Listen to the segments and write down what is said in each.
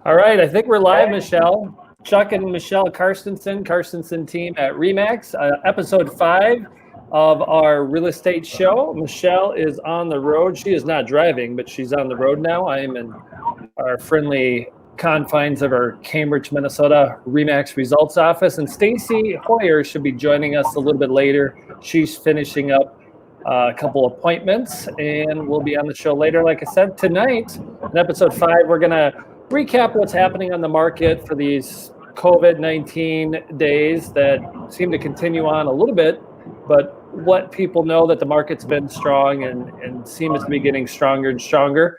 All right, I think we're live, Michelle. Chuck and Michelle Carstensen team at RE/MAX, episode 5 of our real estate show. Michelle is on the road. She is not driving, but she's on the road now. I am in our friendly confines of our Cambridge, Minnesota RE/MAX results office. And Stacy Heuer should be joining us a little bit later. She's finishing up a couple appointments and we'll be on the show later. Like I said, tonight in episode 5, we're going to recap what's happening on the market for these COVID-19 days that seem to continue on a little bit, but let people know that the market's been strong and seems to be getting stronger and stronger,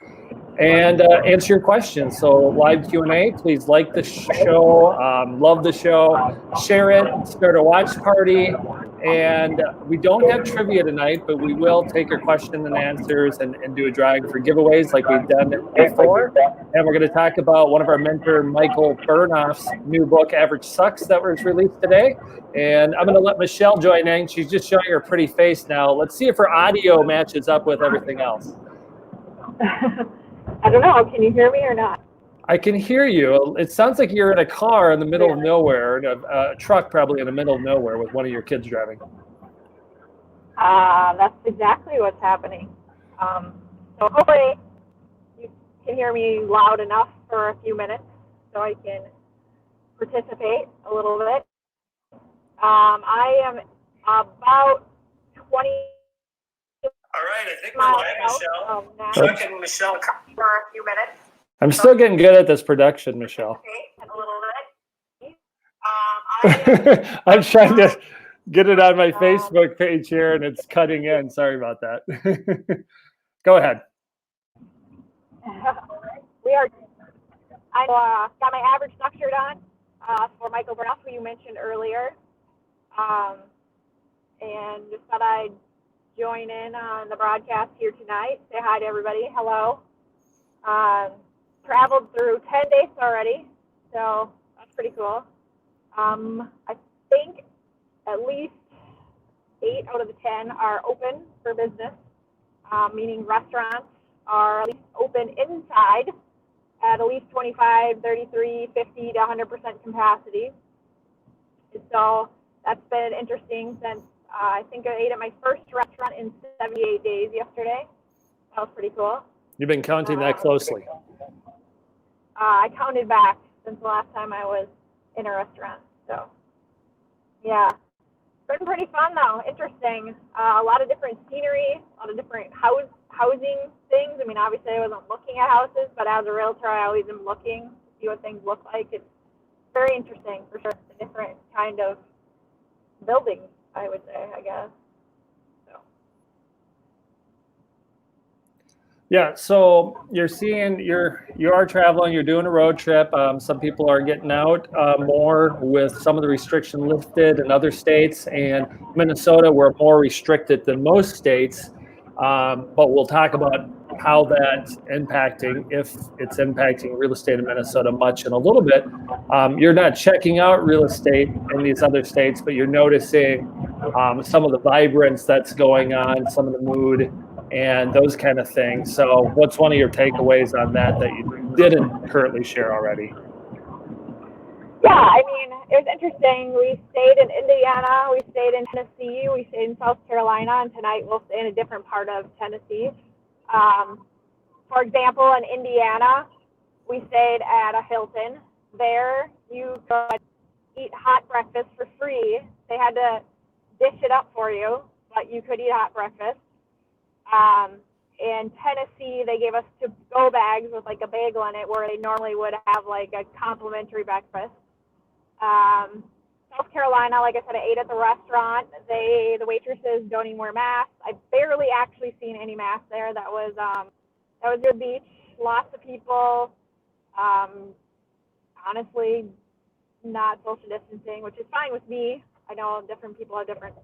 and answer your questions. So live Q&A, please like the show, love the show, share it, start a watch party. And we don't have trivia tonight, but we will take your questions and answers and do a drawing for giveaways like we've done before. And we're going to talk about one of our mentor, Michael Bernoff's new book, Average Sucks, that was released today. And I'm going to let Michelle join in. She's just showing her pretty face now. Let's see if her audio matches up with everything else. I don't know. Can you hear me or not? I can hear you. It sounds like you're in a car in the middle of nowhere, a truck probably in the middle of nowhere with one of your kids driving. That's exactly what's happening. So hopefully you can hear me loud enough for a few minutes so I can participate a little bit. I am about 20 All right, I think we're live, Michelle. Chuck and Michelle for a few minutes. I'm still getting good at this production, Michelle. I'm trying to get it on my Facebook page here, and it's cutting in. Sorry about that. Go ahead. I got my average stock shirt on for Michael Bernoff, who you mentioned earlier, and just thought I'd join in on the broadcast here tonight. Say hi to everybody. Hello. Traveled through 10 days already, so that's pretty cool. I think at least 8 out of the 10 are open for business, meaning restaurants are at least open inside at least 25, 33, 50 to 100% capacity. And so that's been interesting since I think I ate at my first restaurant in 78 days yesterday. That was pretty cool. You've been counting that closely. I counted back since the last time I was in a restaurant. So, yeah. It's been pretty fun, though. Interesting. A lot of different scenery, a lot of different housing things. I mean, obviously, I wasn't looking at houses, but as a realtor, I always am looking to see what things look like. It's very interesting, for sure. It's a different kind of building, I would say, I guess. Yeah, so you're seeing you are traveling, you're doing a road trip. Some people are getting out more with some of the restrictions lifted in other states, and Minnesota, we're more restricted than most states. But we'll talk about how that's impacting, if it's impacting real estate in Minnesota much in a little bit. You're not checking out real estate in these other states, but you're noticing some of the vibrance that's going on, some of the mood, and those kind of things. So what's one of your takeaways on that you didn't currently share already? Yeah, I mean, it was interesting. We stayed in Indiana, we stayed in Tennessee, we stayed in South Carolina, and tonight we'll stay in a different part of Tennessee. For example, in Indiana, we stayed at a Hilton. There, you could eat hot breakfast for free. They had to dish it up for you, but you could eat hot breakfast. In Tennessee, they gave us to-go bags with like a bagel in it, where they normally would have like a complimentary breakfast. South Carolina, like I said, I ate at the restaurant. The waitresses don't even wear masks. I barely actually seen any masks there. That was near the beach. Lots of people. Honestly, not social distancing, which is fine with me. I know different people have different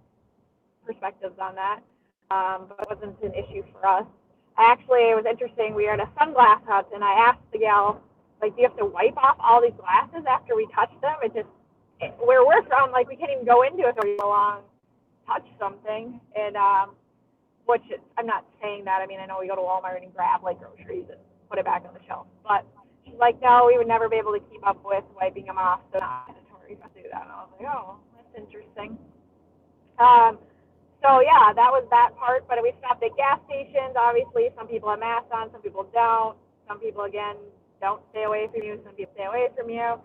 perspectives on that. But it wasn't an issue for us. It was interesting. We were at a sunglass hut, and I asked the gal, like, do you have to wipe off all these glasses after we touch them? Where we're from, like, we can't even go into it for long, touch something. And, I'm not saying that. I mean, I know we go to Walmart and grab, like, groceries and put it back on the shelf. But she she's like, no, we would never be able to keep up with wiping them off, so not mandatory to do that. And I was like, oh, that's interesting. So yeah, that was that part. But we stopped at gas stations. Obviously, some people have masks on, some people don't. Some people, again, don't stay away from you. Some people stay away from you.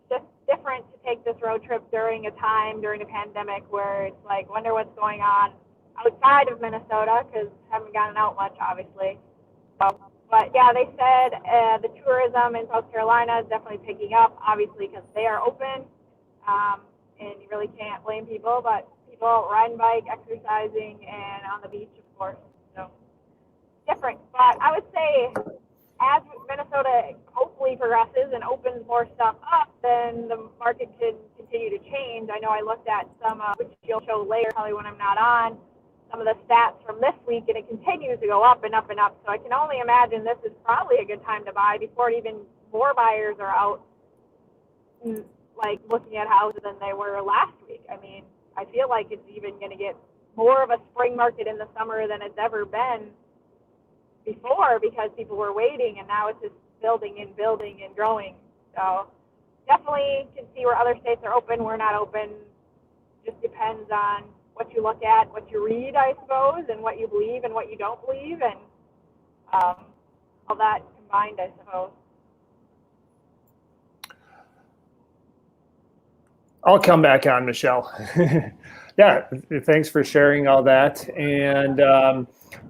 Just different to take this road trip during a time, during a pandemic, where it's like, wonder what's going on outside of Minnesota, because haven't gotten out much, obviously. So, but yeah, they said the tourism in South Carolina is definitely picking up, obviously, because they are open, and you really can't blame people, but people riding bike, exercising, and on the beach, of course. So different. But I would say as Minnesota hopefully progresses and opens more stuff up, then the market can continue to change. I know I looked at some, which you'll show later, probably when I'm not on, some of the stats from this week, and it continues to go up and up and up. So I can only imagine this is probably a good time to buy before even more buyers are out, like looking at houses than they were last week. I mean, I feel like it's even going to get more of a spring market in the summer than it's ever been before, because people were waiting, and now it's just building and building and growing. So definitely can see where other states are open, we're not open. Just depends on what you look at, what you read, I suppose, and what you believe and what you don't believe, and all that combined, I suppose. I'll come back on, Michelle. Yeah, thanks for sharing all that. And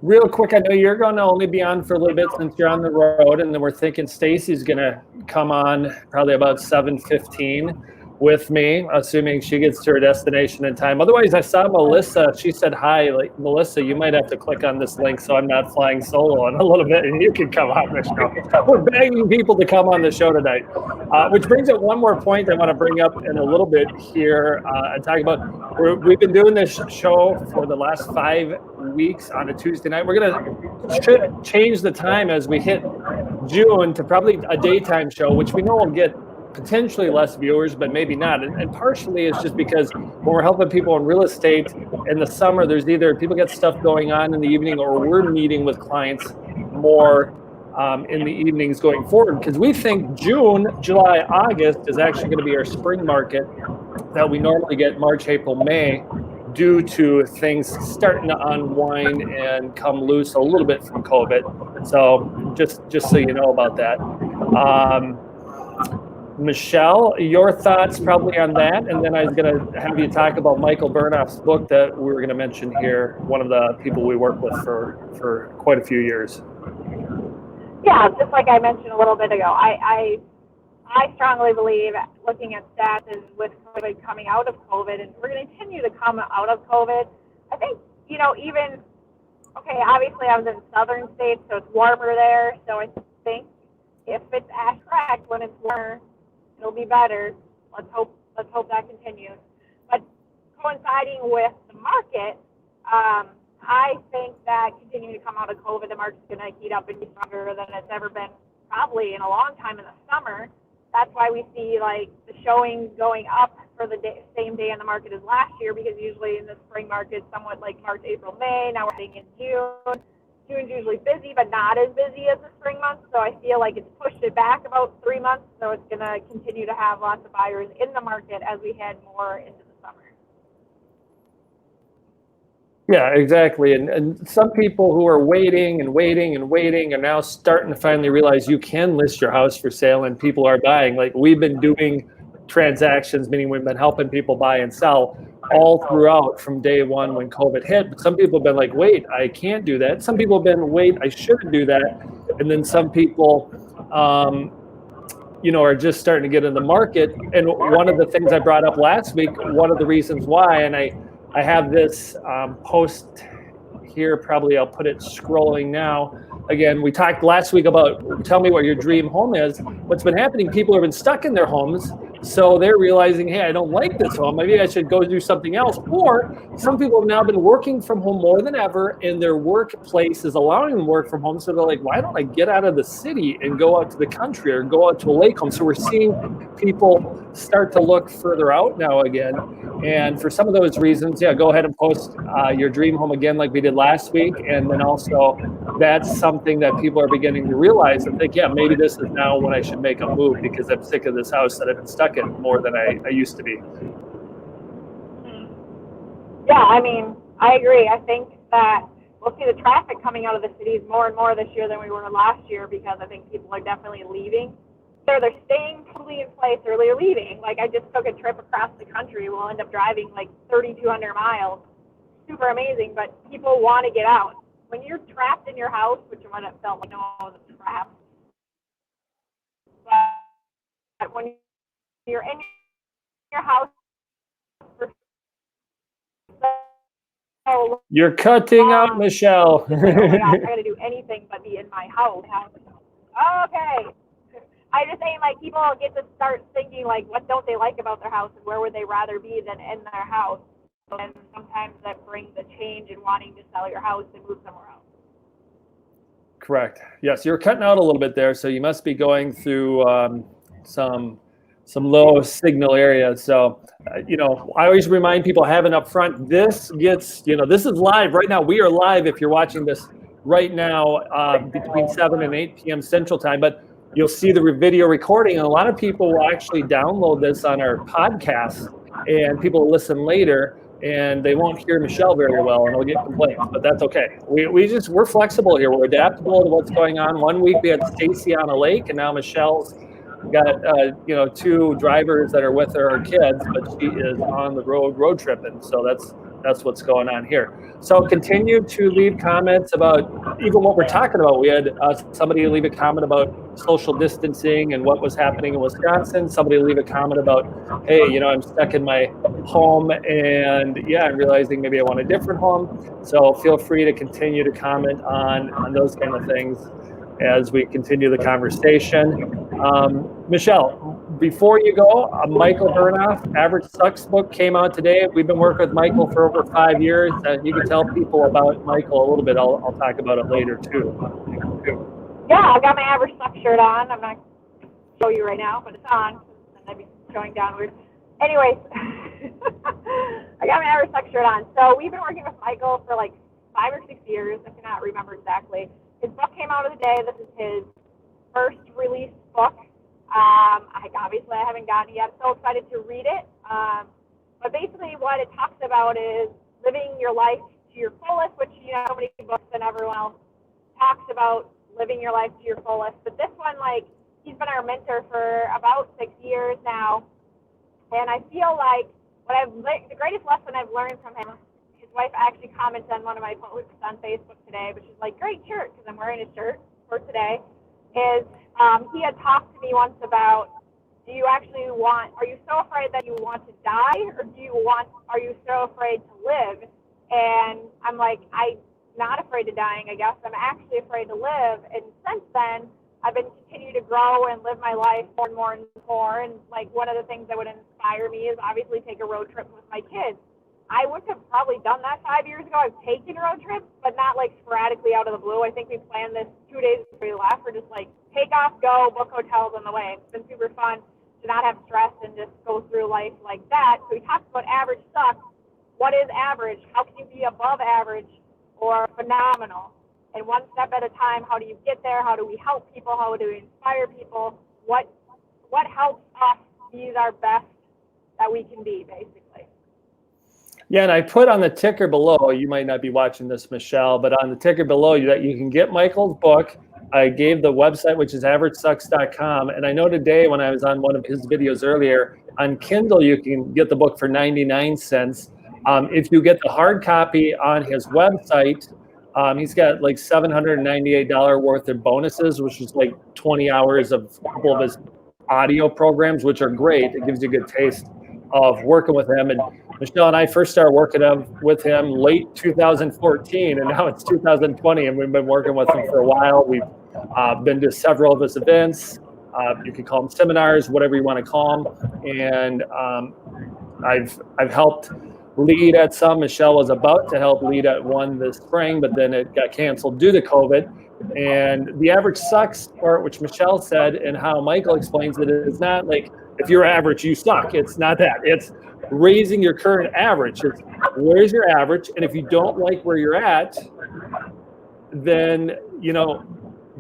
real quick, I know you're going to only be on for a little bit since you're on the road, and then we're thinking Stacy's going to come on probably about 7:15 with me, assuming she gets to her destination in time. Otherwise, I saw Melissa. She said hi. Like, Melissa, you might have to click on this link so I'm not flying solo in a little bit, and you can come on the show. We're begging people to come on the show tonight. Which brings up one more point I want to bring up in a little bit here and talk about. We've been doing this show for the last 5 weeks on a Tuesday night. We're going to change the time as we hit June to probably a daytime show, which we know will get potentially less viewers, but maybe not. And partially it's just because when we're helping people in real estate in the summer, there's either people get stuff going on in the evening, or we're meeting with clients more in the evenings going forward, because we think June, July, August is actually going to be our spring market that we normally get March, April, May, due to things starting to unwind and come loose a little bit from COVID. So just so you know about that. Michelle, your thoughts probably on that, and then I was going to have you talk about Michael Bernoff's book that we were going to mention here, one of the people we work with for quite a few years. Yeah, just like I mentioned a little bit ago, I strongly believe, looking at stats, is with COVID, coming out of COVID, and we're going to continue to come out of COVID. I think, even, okay, obviously I was in southern states, so it's warmer there, so I think if it's as correct, when it's warmer, it'll be better. Let's hope that continues. But coinciding with the market, I think that continuing to come out of COVID, the market's going to heat up and be stronger than it's ever been probably in a long time in the summer. That's why we see like the showings going up for the same day in the market as last year, because usually in the spring market, somewhat like March, April, May. Now we're heading in June. June's usually busy, but not as busy as the spring months. So I feel like it's pushed it back about 3 months. So it's going to continue to have lots of buyers in the market as we head more into the summer. Yeah, exactly. And some people who are waiting are now starting to finally realize you can list your house for sale and people are buying. Like, we've been doing transactions, meaning we've been helping people buy and sell all throughout from day one when COVID hit. But some people have been like, wait, I can't do that. Some people have been, wait, I shouldn't do that. And then some people, are just starting to get in the market. And one of the things I brought up last week, one of the reasons why, and I have this post here, probably I'll put it scrolling now. Again, we talked last week about tell me what your dream home is. What's been happening, people have been stuck in their homes, so they're realizing, hey, I don't like this home. Maybe I should go do something else. Or some people have now been working from home more than ever, and their workplace is allowing them to work from home. So they're like, why don't I get out of the city and go out to the country or go out to a lake home? So we're seeing people start to look further out now again. And for some of those reasons, yeah, go ahead and post your dream home again like we did last week. And then also that's something that people are beginning to realize and think, yeah, maybe this is now when I should make a move because I'm sick of this house that I've been stuck in more than I used to be. Yeah, I mean, I agree. I think that we'll see the traffic coming out of the cities more and more this year than we were last year because I think people are definitely leaving. Either they're staying totally in place or they're leaving. Like I just took a trip across the country. We'll end up driving like 3,200 miles. Super amazing, but people want to get out. When you're trapped in your house, which is what it felt like, no, I was trapped. But when you're in your house for so you're cutting out, Michelle. oh my gosh, I got to do anything but be in my house. Okay. I just saying, like, people get to start thinking, like, what don't they like about their house and where would they rather be than in their house? And sometimes that brings a change in wanting to sell your house and move somewhere else. Correct. Yes, you're cutting out a little bit there, so you must be going through some low signal areas. So, I always remind people having up front, this gets, this is live right now. We are live if you're watching this right now between 7 and 8 p.m. Central Time, but you'll see the video recording, and a lot of people will actually download this on our podcast, and people will listen later, and they won't hear Michelle very well, and they'll get complaints, but that's okay. We're flexible here. We're adaptable to what's going on. One week we had Stacy on a lake, and now Michelle's got 2 drivers that are with her kids, but she is on the road tripping. So that's what's going on here. So continue to leave comments about even what we're talking about. We had somebody leave a comment about social distancing and what was happening in Wisconsin. Somebody leave a comment about, hey, I'm stuck in my home and I'm realizing maybe I want a different home. So feel free to continue to comment on those kind of things as we continue the conversation. Michelle, before you go, Michael Bernoff, Average Sucks book came out today. We've been working with Michael for over 5 years. You can tell people about Michael a little bit. I'll talk about it later too. Yeah, I got my Average Sucks shirt on. I'm not going to show you right now, but it's on. And I'd be showing downward. Anyways, I got my Average Sucks shirt on. So we've been working with Michael for like 5 or 6 years. I cannot remember exactly. His book came out of the day. This is his first released book. Obviously I haven't gotten it yet. I'm so excited to read it. But basically what it talks about is living your life to your fullest, which, so many books and everyone else talks about living your life to your fullest. But this one, he's been our mentor for about 6 years now. And I feel like the greatest lesson I've learned from him, his wife actually commented on one of my posts on Facebook today, but she's like, great shirt, because I'm wearing a shirt for today, is he had talked to me once about, are you so afraid that you want to die, or are you so afraid to live? And I'm like, I'm not afraid of dying, I guess. I'm actually afraid to live. And since then, I've been continuing to grow and live my life more and more and more. And one of the things that would inspire me is obviously take a road trip with my kids. I would have probably done that 5 years ago. I've taken road trips, but not sporadically out of the blue. I think we planned this 2 days before we left. We're just take off, go, book hotels on the way. It's been super fun to not have stress and just go through life like that. So we talked about average sucks. What is average? How can you be above average or phenomenal? And one step at a time, how do you get there? How do we help people? How do we inspire people? What helps us be our best that we can be, basically? Yeah, and I put on the ticker below, you might not be watching this, Michelle, but on the ticker below that you can get Michael's book. I gave the website, which is averagesucks.com. And I know today when I was on one of his videos earlier, on Kindle, you can get the book for 99 cents. If you get the hard copy on his website, he's got $798 worth of bonuses, which is 20 hours of a couple of his audio programs, which are great. It gives you a good taste of working with him. And Michelle and I first started working with him late 2014, and now it's 2020, and we've been working with him for a while. We've been to several of his events. You can call them seminars, whatever you want to call them. And I've helped lead at some. Michelle was about to help lead at one this spring, but then it got canceled due to COVID. And the average sucks part, which Michelle said, and how Michael explains it, is not like if you're average, you suck. It's not that. It's raising your current average. It's where's your average, and if you don't like where you're at, then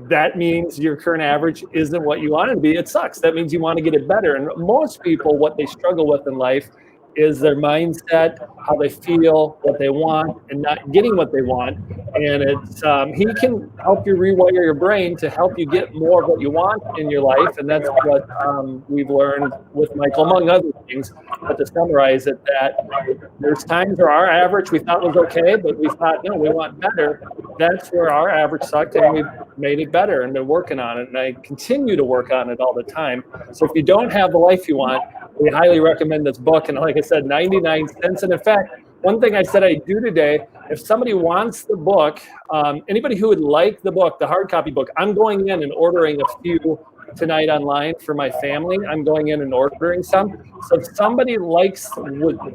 that means your current average isn't what you want it to be. It sucks. That means you want to get it better. And most people, what they struggle with in life is their mindset, how they feel, what they want, and not getting what they want. And it's he can help you rewire your brain to help you get more of what you want in your life. And that's what we've learned with Michael, among other things. But to summarize it, that there's times where our average we thought was okay, but we thought, no, we want better. That's where our average sucked, and we've made it better and been working on it. And I continue to work on it all the time. So if you don't have the life you want, we highly recommend this book. And like I said, 99 cents. And in fact, one thing I said I do today, if somebody wants the book, anybody who would like the book, the hard copy book, I'm going in and ordering a few tonight online for my family. I'm going in and ordering some. So if somebody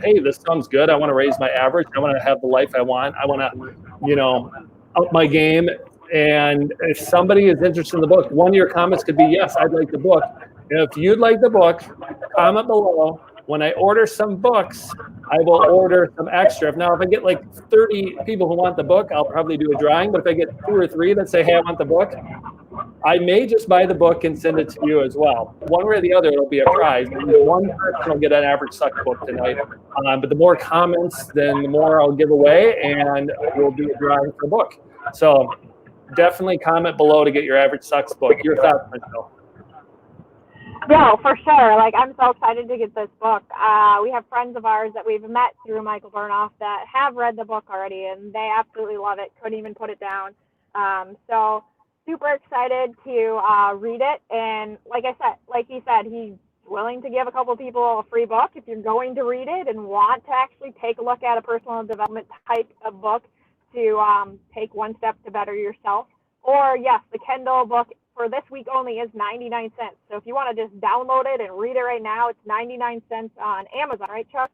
hey, this sounds good. I want to raise my average. I want to have the life I want. I want to, up my game. And if somebody is interested in the book, one of your comments could be, yes, I'd like the book. If you'd like the book, comment below. When I order some books, I will order some extra. Now, if I get like 30 people who want the book, I'll probably do a drawing. But if I get 2 or 3 that say, hey, I want the book, I may just buy the book and send it to you as well. One way or the other, it'll be a prize. One person will get an average suck book tonight. But the more comments, then the more I'll give away, and we'll do a drawing for a book. So definitely comment below to get your average sucks book. Your thoughts, Michelle? No, for sure. Like, I'm so excited to get this book. We have friends of ours that we've met through Michael Bernoff that have read the book already, and they absolutely love it. Couldn't even put it down. So super excited to read it. And like he said, he's willing to give a couple people a free book if you're going to read it and want to actually take a look at a personal development type of book to take one step to better yourself. Or yes, the Kindle book for this week only is 99 cents. So if you want to just download it and read it right now, it's 99 cents on Amazon, right, Chuck?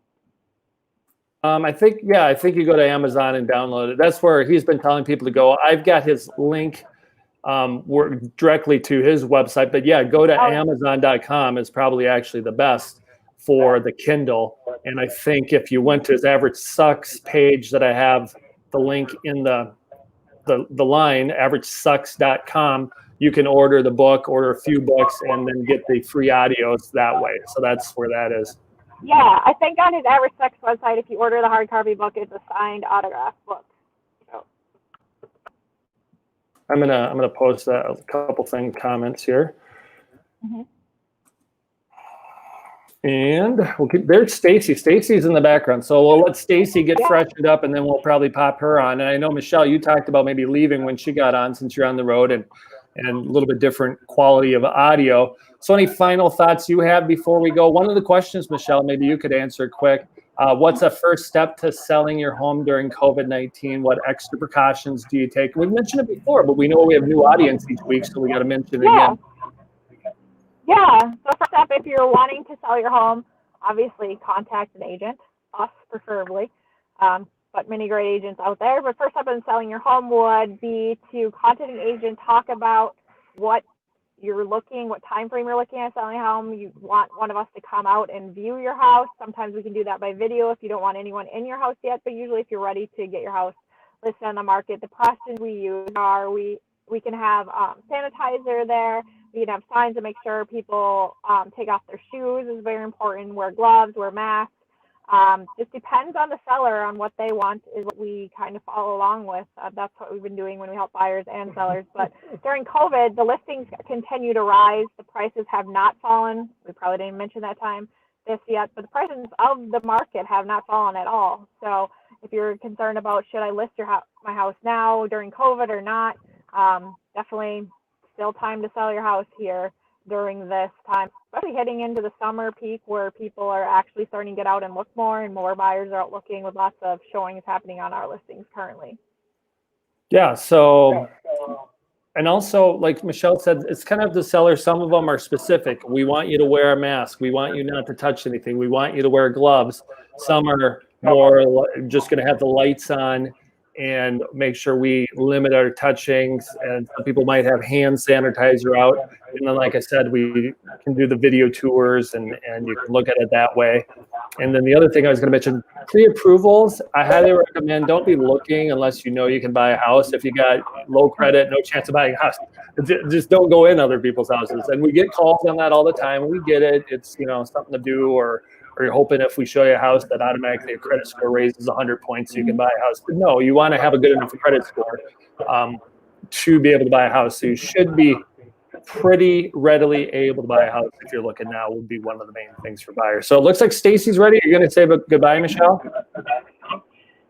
I think you go to Amazon and download it. That's where he's been telling people to go. I've got his link directly to his website, but yeah, go to Amazon.com is probably actually the best for the Kindle. And I think if you went to his average sucks page that I have the link in the line, averagesucks.com, you can order the book, order a few books, and then get the free audios that way. So that's where that is. Yeah, I think on his Average Sucks website, if you order the hard copy book, it's a signed autograph book. So. I'm gonna post a couple comments here. Mm-hmm. And there's Stacy. Stacy's in the background. So we'll let Stacy get freshened up, and then we'll probably pop her on. And I know, Michelle, you talked about maybe leaving when she got on, since you're on the road, and a little bit different quality of audio. So any final thoughts you have before we go? One of the questions, Michelle, maybe you could answer quick. What's a first step to selling your home during COVID-19? What extra precautions do you take? We've mentioned it before, but we know we have new audience each week, so we got to mention it again. Yeah, so first step, if you're wanting to sell your home, obviously contact an agent, us preferably, but many great agents out there. But first step in selling your home would be to contact an agent, talk about what time frame you're looking at selling a home. You want one of us to come out and view your house. Sometimes we can do that by video if you don't want anyone in your house yet, but usually if you're ready to get your house listed on the market, the precautions we use are we can have sanitizer there. We can have signs to make sure people take off their shoes is very important. Wear gloves, wear masks. Just depends on the seller on what they want is what we kind of follow along with. That's what we've been doing when we help buyers and sellers. But during COVID, the listings continue to rise. The prices have not fallen. We probably didn't mention this yet, but the prices of the market have not fallen at all. So if you're concerned about should I list my house now during COVID or not, definitely still time to sell your house here during this time, especially heading into the summer peak where people are actually starting to get out and look more, and more buyers are out looking with lots of showings happening on our listings currently. Yeah. So, and also, like Michelle said, it's kind of the seller. Some of them are specific. We want you to wear a mask. We want you not to touch anything. We want you to wear gloves. Some are more just going to have the lights on. and make sure we limit our touchings. And some people might have hand sanitizer out. And then, like I said, we can do the video tours and you can look at it that way. And then the other thing I was going to mention, pre-approvals, I highly recommend don't be looking unless you know you can buy a house. If you got low credit, no chance of buying a house, just don't go in other people's houses. And we get calls on that all the time. We get it. It's, something to do, or you're hoping if we show you a house that automatically a credit score raises 100 points so you can buy a house. But no, you want to have a good enough credit score to be able to buy a house. So you should be pretty readily able to buy a house if you're looking now, would be one of the main things for buyers. So it looks like Stacy's ready. You're going to say goodbye, Michelle?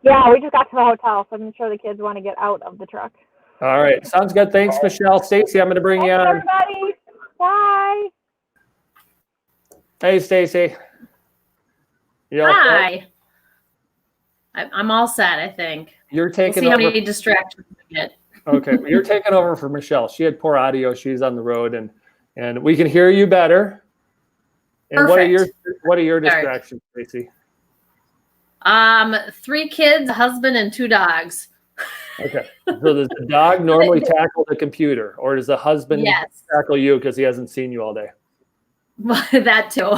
Yeah, we just got to the hotel, so I'm sure the kids want to get out of the truck. All right. Sounds good. Thanks, Michelle. Stacy, I'm going to bring you on. Everybody. Bye. Hey, Stacy. Hi. I'm all set, I think. You're taking we'll see over. How many distractions we get. Okay, you're taking over for Michelle. She had poor audio. She's on the road, and we can hear you better. And Perfect. what are your distractions, Tracy? 3 kids, a husband, and 2 dogs. Okay, so does the dog normally tackle the computer, or does the husband tackle you because he hasn't seen you all day? That too.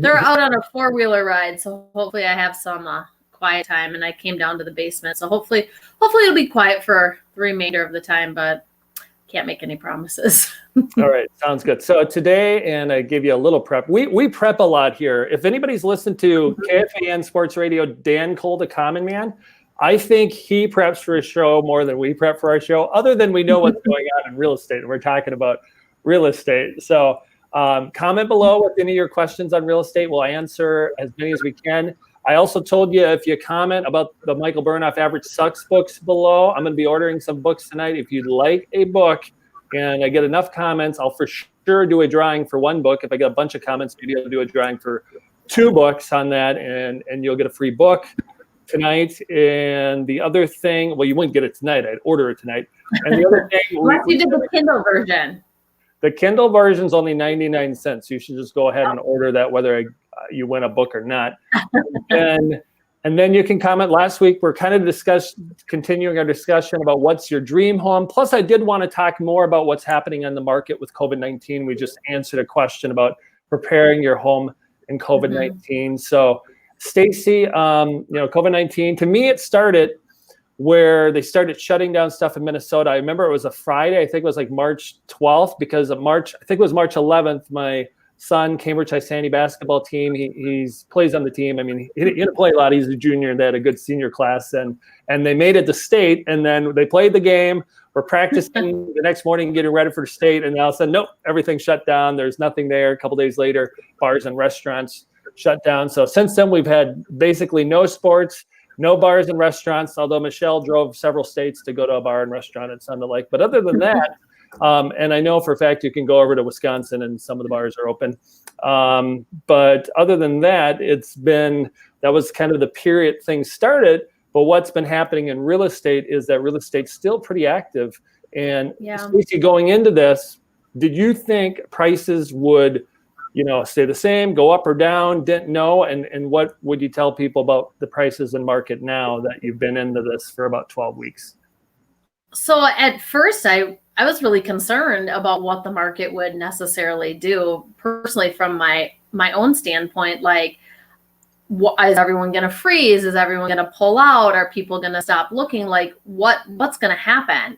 They're out on a 4-wheeler ride, so hopefully I have some quiet time, and I came down to the basement, so hopefully it'll be quiet for the remainder of the time, but can't make any promises. All right, sounds good. So today, and I give you a little prep. We prep a lot here. If anybody's listened to KFAN Sports Radio, Dan Cole, the Common Man, I think he preps for his show more than we prep for our show, other than we know what's going on in real estate, and we're talking about real estate. So comment below with any of your questions on real estate. We'll answer as many as we can. I also told you, if you comment about the Michael Bernoff Average Sucks books below, I'm going to be ordering some books tonight. If you'd like a book and I get enough comments, I'll for sure do a drawing for 1 book. If I get a bunch of comments, maybe I'll do a drawing for 2 books on that, and you'll get a free book tonight. And the other thing, well, you wouldn't get it tonight. I'd order it tonight. And the other thing, Unless you did the Kindle version. The Kindle version is only 99 cents. You should just go ahead and order that, whether you win a book or not. And then you can comment. Last week, we're kind of continuing our discussion about what's your dream home. Plus, I did want to talk more about what's happening on the market with COVID-19. We just answered a question about preparing your home in COVID-19. So, Stacy, COVID-19, to me, it started where they started shutting down stuff in Minnesota. I remember it was a Friday. I think it was like March 12th, because of March 11th, my son, Cambridge High-Sandy basketball team, he plays on the team. I mean, he didn't play a lot. He's a junior, and they had a good senior class, and they made it to state, and then they played the game. We're practicing the next morning, getting ready for state, and all of a sudden, nope, everything shut down. There's nothing there. A couple days later, bars and restaurants shut down. So since then, we've had basically no sports, no bars and restaurants, although Michelle drove several states to go to a bar and restaurant and Sound Alike. But other than that, and I know for a fact you can go over to Wisconsin and some of the bars are open. But other than that, that was kind of the period things started. But what's been happening in real estate is that real estate's still pretty active. And Stacey, going into this, did you think prices would stay the same, go up or down? Didn't know. And what would you tell people about the prices and market now that you've been into this for about 12 weeks? So at first, I was really concerned about what the market would necessarily do. Personally, from my own standpoint, like, is everyone going to freeze? Is everyone going to pull out? Are people going to stop looking? Like, what's going to happen?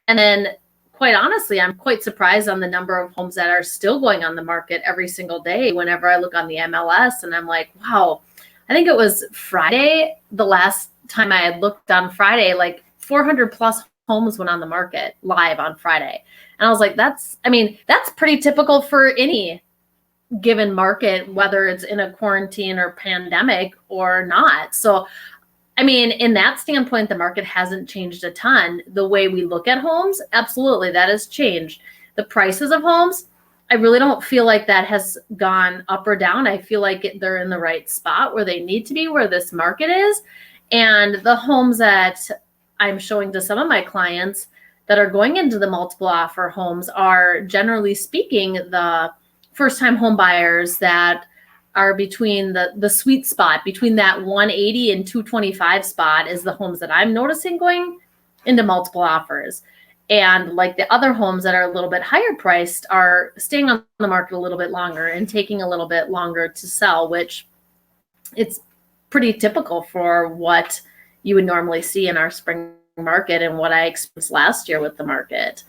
And then, quite honestly, I'm quite surprised on the number of homes that are still going on the market every single day. Whenever I look on the MLS, and I'm like, wow, I think it was Friday, the last time I had looked on Friday, like 400 plus homes went on the market live on Friday. And I was like, that's pretty typical for any given market, whether it's in a quarantine or pandemic or not. So, I mean, in that standpoint, the market hasn't changed a ton. The way we look at homes, absolutely, that has changed. The prices of homes, I really don't feel like that has gone up or down. I feel like they're in the right spot where they need to be, where this market is. And the homes that I'm showing to some of my clients that are going into the multiple offer homes are, generally speaking, the first-time home buyers that are between the sweet spot, between that 180 and 225 spot is the homes that I'm noticing going into multiple offers. And like the other homes that are a little bit higher priced are staying on the market a little bit longer and taking a little bit longer to sell, which it's pretty typical for what you would normally see in our spring market and what I experienced last year with the market.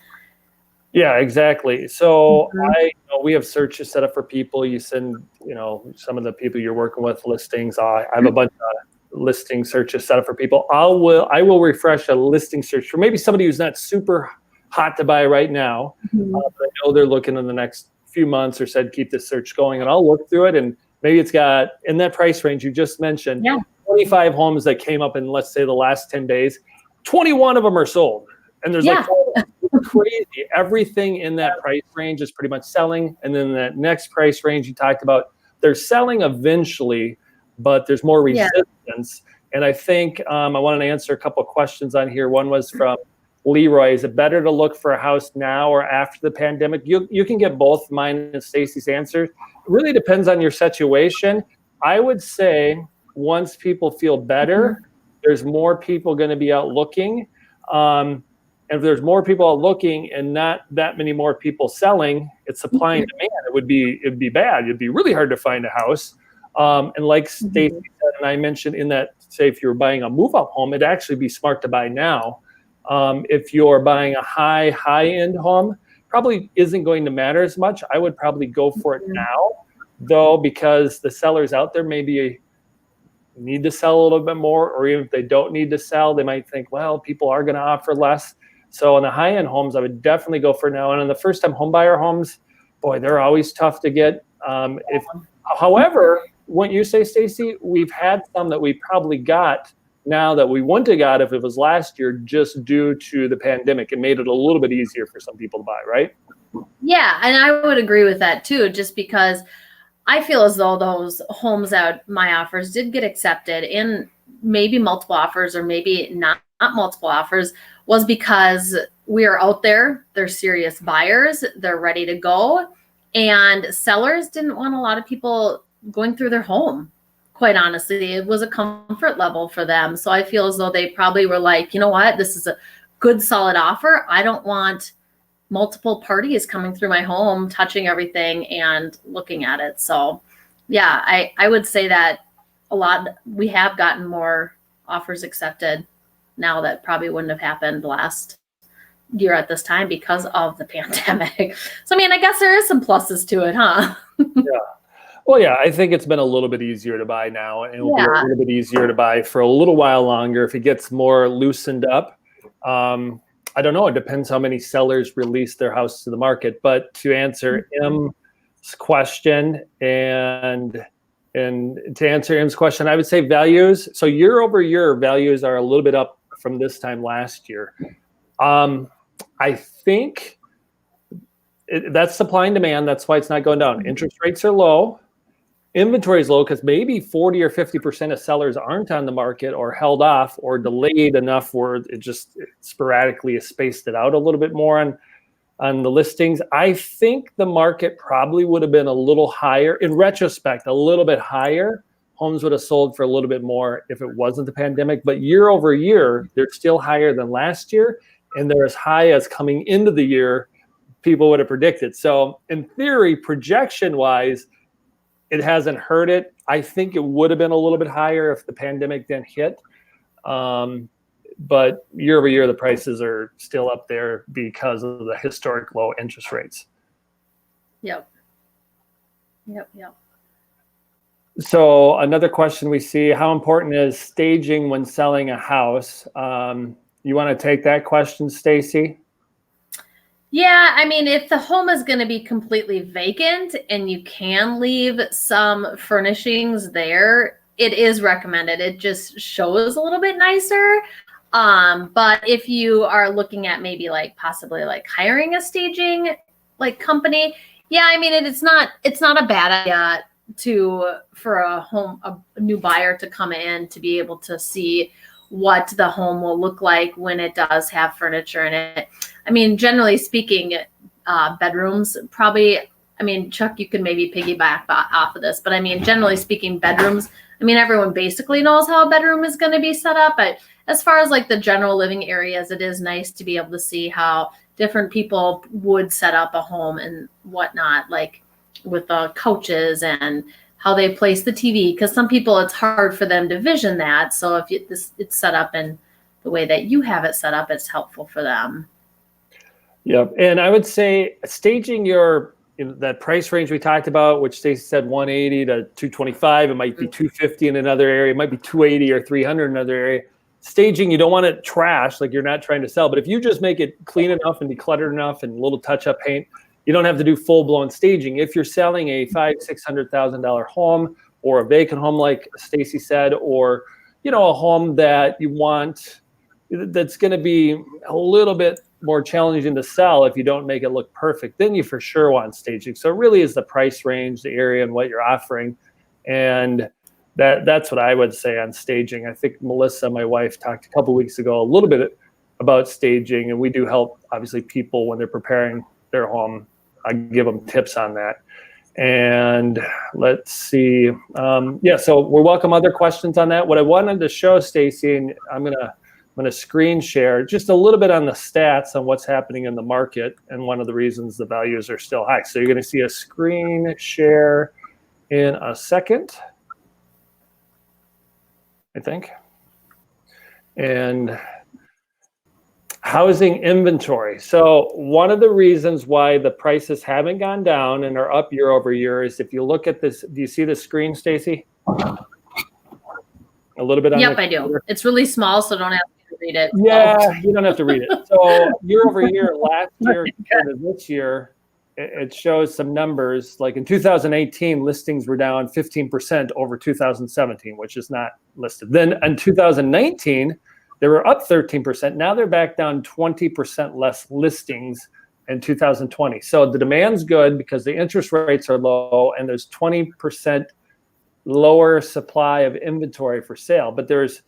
Yeah, exactly. So Mm-hmm. we have searches set up for people. You send, some of the people you're working with listings. I have a bunch of listing searches set up for people. I will refresh a listing search for maybe somebody who's not super hot to buy right now. Mm-hmm. But I know they're looking in the next few months or said keep this search going, and I'll look through it, and maybe it's got in that price range you just mentioned. Yeah. 25 homes that came up in, let's say, the last 10 days. 21 of them are sold, and there's crazy. Everything in that price range is pretty much selling. And then that next price range you talked about, they're selling eventually, but there's more resistance. Yeah. And I think I wanted to answer a couple of questions on here. One was from Leroy. Is it better to look for a house now or after the pandemic? You can get both mine and Stacy's answers. It really depends on your situation. I would say once people feel better, there's more people going to be out looking. And if there's more people out looking and not that many more people selling, it's supply and demand. It'd be bad. It'd be really hard to find a house. And like Stacy said, and I mentioned in that, say if you're buying a move-up home, it'd actually be smart to buy now. If you're buying a high-end home, probably isn't going to matter as much. I would probably go for it now, though, because the sellers out there maybe need to sell a little bit more, or even if they don't need to sell, they might think, well, people are going to offer less. So on the high-end homes, I would definitely go for now. And on the first-time homebuyer homes, boy, they're always tough to get. However, what you say, Stacy, we've had some that we probably got now that we wouldn't have got if it was last year, just due to the pandemic. It made it a little bit easier for some people to buy, right? Yeah, and I would agree with that too, just because I feel as though those homes out my offers did get accepted in maybe multiple offers or maybe not multiple offers, was because we are out there. They're serious buyers. They're ready to go. And sellers didn't want a lot of people going through their home. Quite honestly, it was a comfort level for them. So I feel as though they probably were like, you know what, this is a good, solid offer. I don't want multiple parties coming through my home, touching everything and looking at it. So yeah, I would say that we have gotten more offers accepted now that probably wouldn't have happened last year at this time because of the pandemic. So, I mean, I guess there is some pluses to it, huh? Yeah. Well, yeah, I think it's been a little bit easier to buy now, and it will be a little bit easier to buy for a little while longer if it gets more loosened up. I don't know. It depends how many sellers release their house to the market. But to answer M's question and to answer M's question, I would say values. So year over year, values are a little bit up from this time last year. I think that's supply and demand. That's why it's not going down. Interest rates are low. Inventory is low because maybe 40 or 50% of sellers aren't on the market or held off or delayed enough where it just sporadically has spaced it out a little bit more on the listings. I think the market probably would have been a little higher. In retrospect, a little bit higher. Homes would have sold for a little bit more if it wasn't the pandemic. But year over year, they're still higher than last year. And they're as high as coming into the year people would have predicted. So in theory, projection-wise, it hasn't hurt it. I think it would have been a little bit higher if the pandemic didn't hit. But year over year, the prices are still up there because of the historic low interest rates. Yep. So another question we see, how important is staging when selling a house? You want to take that question, Stacy? Yeah, I mean, if the home is going to be completely vacant and you can leave some furnishings there, it is recommended. It just shows a little bit nicer. But if you are looking at maybe possibly hiring a staging company, yeah, I mean, it's not a bad idea for a new buyer to come in to be able to see what the home will look like when it does have furniture in it. I mean, generally speaking, bedrooms probably I mean, Chuck, you can maybe piggyback off of this, but I mean, generally speaking, bedrooms, I mean, everyone basically knows how a bedroom is going to be set up, but as far as like the general living areas, it is nice to be able to see how different people would set up a home and whatnot, like with the couches and how they place the TV. Because some people, it's hard for them to vision that. So if it's set up in the way that you have it set up, it's helpful for them. Yep. And I would say staging that price range we talked about, which Stacy said 180 to 225, it might be 250 in another area, it might be 280 or 300 in another area. Staging, you don't want it trash, like you're not trying to sell, but if you just make it clean enough and decluttered enough and a little touch-up paint, you don't have to do full-blown staging. If you're selling a $500,000-$600,000 home or a vacant home, like Stacy said, or a home that you want that's going to be a little bit more challenging to sell if you don't make it look perfect, then you for sure want staging. So it really is the price range, the area, and what you're offering. And that's what I would say on staging. I think Melissa, my wife, talked a couple of weeks ago a little bit about staging, and we do help, obviously, people when they're preparing their home. I give them tips on that. And let's see. So we'll welcome other questions on that. What I wanted to show, Stacy, and I'm gonna screen share just a little bit on the stats on what's happening in the market and one of the reasons the values are still high. So you're going to see a screen share in a second, I think. And housing inventory. So one of the reasons why the prices haven't gone down and are up year over year is if you look at this, do you see the screen, Stacy? A little bit on Yep, I do. It's really small, so don't have to read it. Yeah, you don't have to read it. So year over year, last year compared to this year, it shows some numbers. Like in 2018, listings were down 15% over 2017, which is not listed. Then in 2019, they were up 13%. Now they're back down 20% less listings in 2020. So the demand's good because the interest rates are low and there's 20% lower supply of inventory for sale. But there's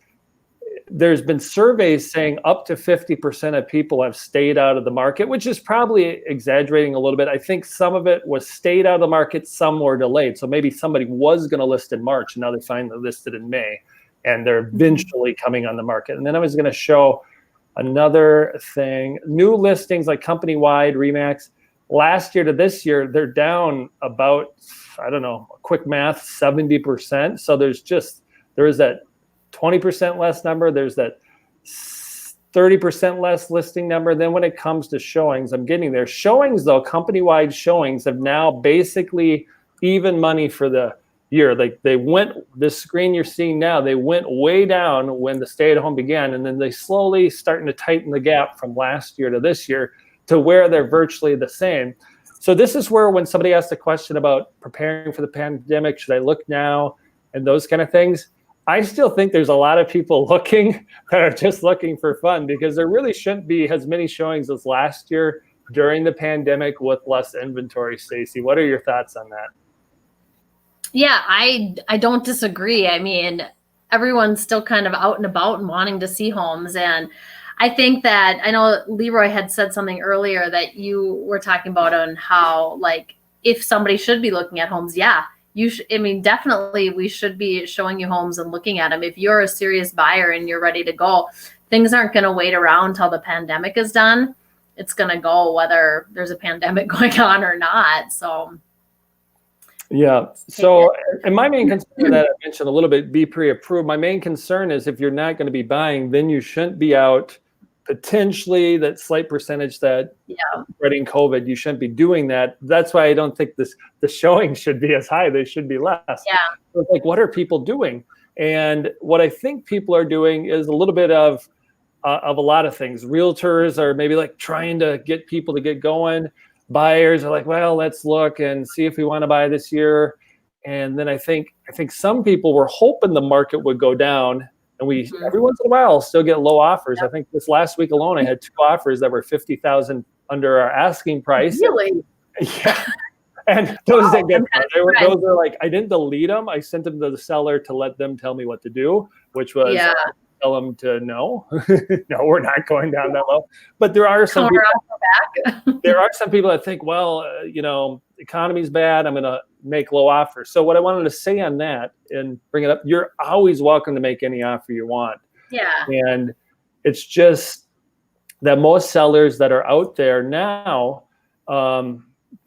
been surveys saying up to 50% of people have stayed out of the market, which is probably exaggerating a little bit. I think some of it was stayed out of the market, some were delayed. So maybe somebody was going to list in March and now they finally listed in May and they're eventually coming on the market. And then I was going to show another thing, new listings like company-wide, RE/MAX. Last year to this year, they're down about, I don't know, quick math, 70%. So there is that 20% less number. There's that 30% less listing number. Then when it comes to showings, I'm getting there. Showings, though, company-wide showings have now basically even money for the year. Like this screen you're seeing now, they went way down when the stay-at-home began, and then they slowly starting to tighten the gap from last year to this year to where they're virtually the same. So this is where when somebody asks a question about preparing for the pandemic, should I look now, and those kind of things, I still think there's a lot of people looking that are just looking for fun because there really shouldn't be as many showings as last year during the pandemic with less inventory. Stacy, what are your thoughts on that? Yeah, I don't disagree. I mean, everyone's still kind of out and about and wanting to see homes. And I think that, I know Leroy had said something earlier that you were talking about on how, like, if somebody should be looking at homes, yeah, definitely we should be showing you homes and looking at them. If you're a serious buyer and you're ready to go, things aren't going to wait around till the pandemic is done. It's going to go whether there's a pandemic going on or not. So yeah. So, and my main concern that I mentioned a little bit, be pre-approved. My main concern is if you're not going to be buying, then you shouldn't be out potentially that slight percentage that spreading COVID, you shouldn't be doing that. That's why I don't think the showing should be as high. They should be less. Yeah. So it's like, what are people doing? And what I think people are doing is a little bit of a lot of things. Realtors are maybe like trying to get people to get going. Buyers are like, well, let's look and see if we want to buy this year. And then I think some people were hoping the market would go down, and we every once in a while still get low offers. I think this last week alone, I had 2 offers that were $50,000 under our asking price. Really? Yeah. And those that get those are like, I didn't delete them. I sent them to the seller to let them tell me what to do, which was tell them to no, we're not going down that low. But there are some people, there are some people that think, well, the economy's bad. I'm going to make low offers. So what I wanted to say on that and bring it up, you're always welcome to make any offer you want. Yeah. And it's just that most sellers that are out there now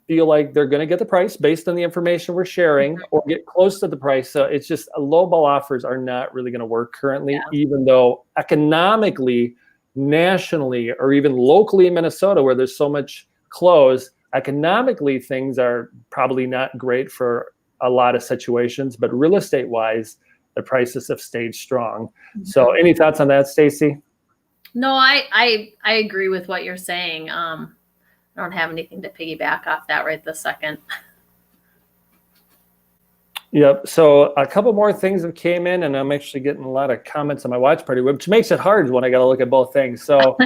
feel like they're going to get the price based on the information we're sharing or get close to the price. So it's just lowball offers are not really going to work currently, even though economically, nationally, or even locally in Minnesota, where there's so much close, economically, things are probably not great for a lot of situations, but real estate wise, the prices have stayed strong. So any thoughts on that, Stacy? No, I agree with what you're saying. I don't have anything to piggyback off that right this second. Yep. So a couple more things that came in, and I'm actually getting a lot of comments on my watch party, which makes it hard when I got to look at both things. So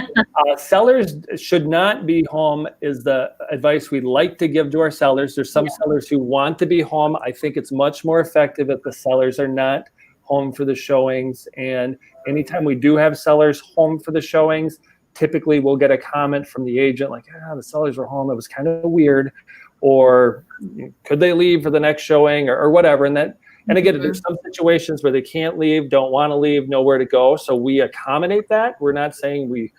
sellers should not be home is the advice we like to give to our sellers. There's some sellers who want to be home. I think it's much more effective if the sellers are not home for the showings. And anytime we do have sellers home for the showings, typically we'll get a comment from the agent like, the sellers were home. It was kind of weird. Or could they leave for the next showing or whatever. And again, there's some situations where they can't leave, don't want to leave, nowhere to go. So we accommodate that. We're not saying we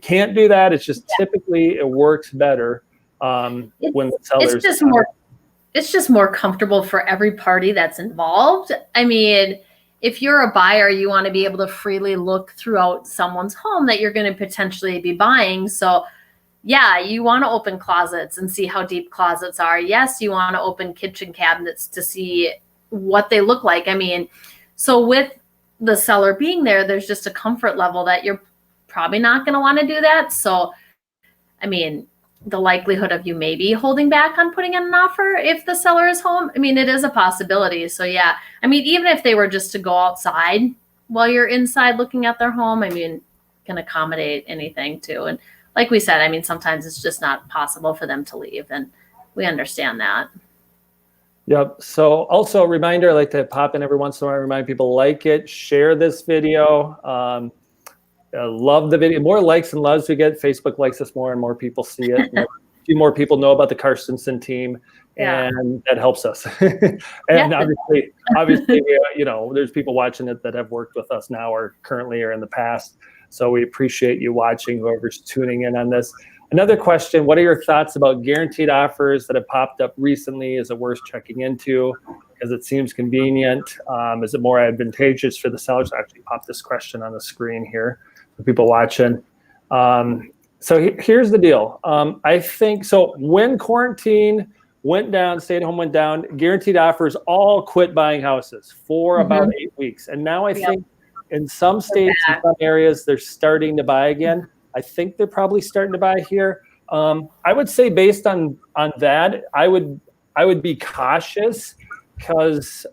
can't do that. It's just typically it works better when the sellers. It's just more comfortable for every party that's involved. I mean, if you're a buyer, you want to be able to freely look throughout someone's home that you're going to potentially be buying. So yeah, you want to open closets and see how deep closets are. Yes, you want to open kitchen cabinets to see what they look like. I mean, so with the seller being there, there's just a comfort level that you're probably not going to want to do that. So, I mean, the likelihood of you maybe holding back on putting in an offer if the seller is home, I mean, it is a possibility. So yeah, I mean, even if they were just to go outside while you're inside looking at their home, I mean, can accommodate anything too. And like we said, I mean, sometimes it's just not possible for them to leave, and we understand that. Yep. So also a reminder, I like to pop in every once in a while, remind people, like it, share this video. Love the video. More likes and loves we get. Facebook likes us more and more people see it. A few more people know about the Carstensen team, and that helps us. And obviously, there's people watching it that have worked with us now or currently or in the past. So we appreciate you watching, whoever's tuning in on this. Another question, what are your thoughts about guaranteed offers that have popped up recently? Is it worth checking into because it seems convenient? Is it more advantageous for the sellers? I actually popped this question on the screen here for people watching. So here's the deal. I think, so when quarantine went down, stay at home went down, guaranteed offers all quit buying houses for about 8 weeks. And now I think in some states, in some areas, they're starting to buy again. I think they're probably starting to buy here. I would say based on that, I would be cautious because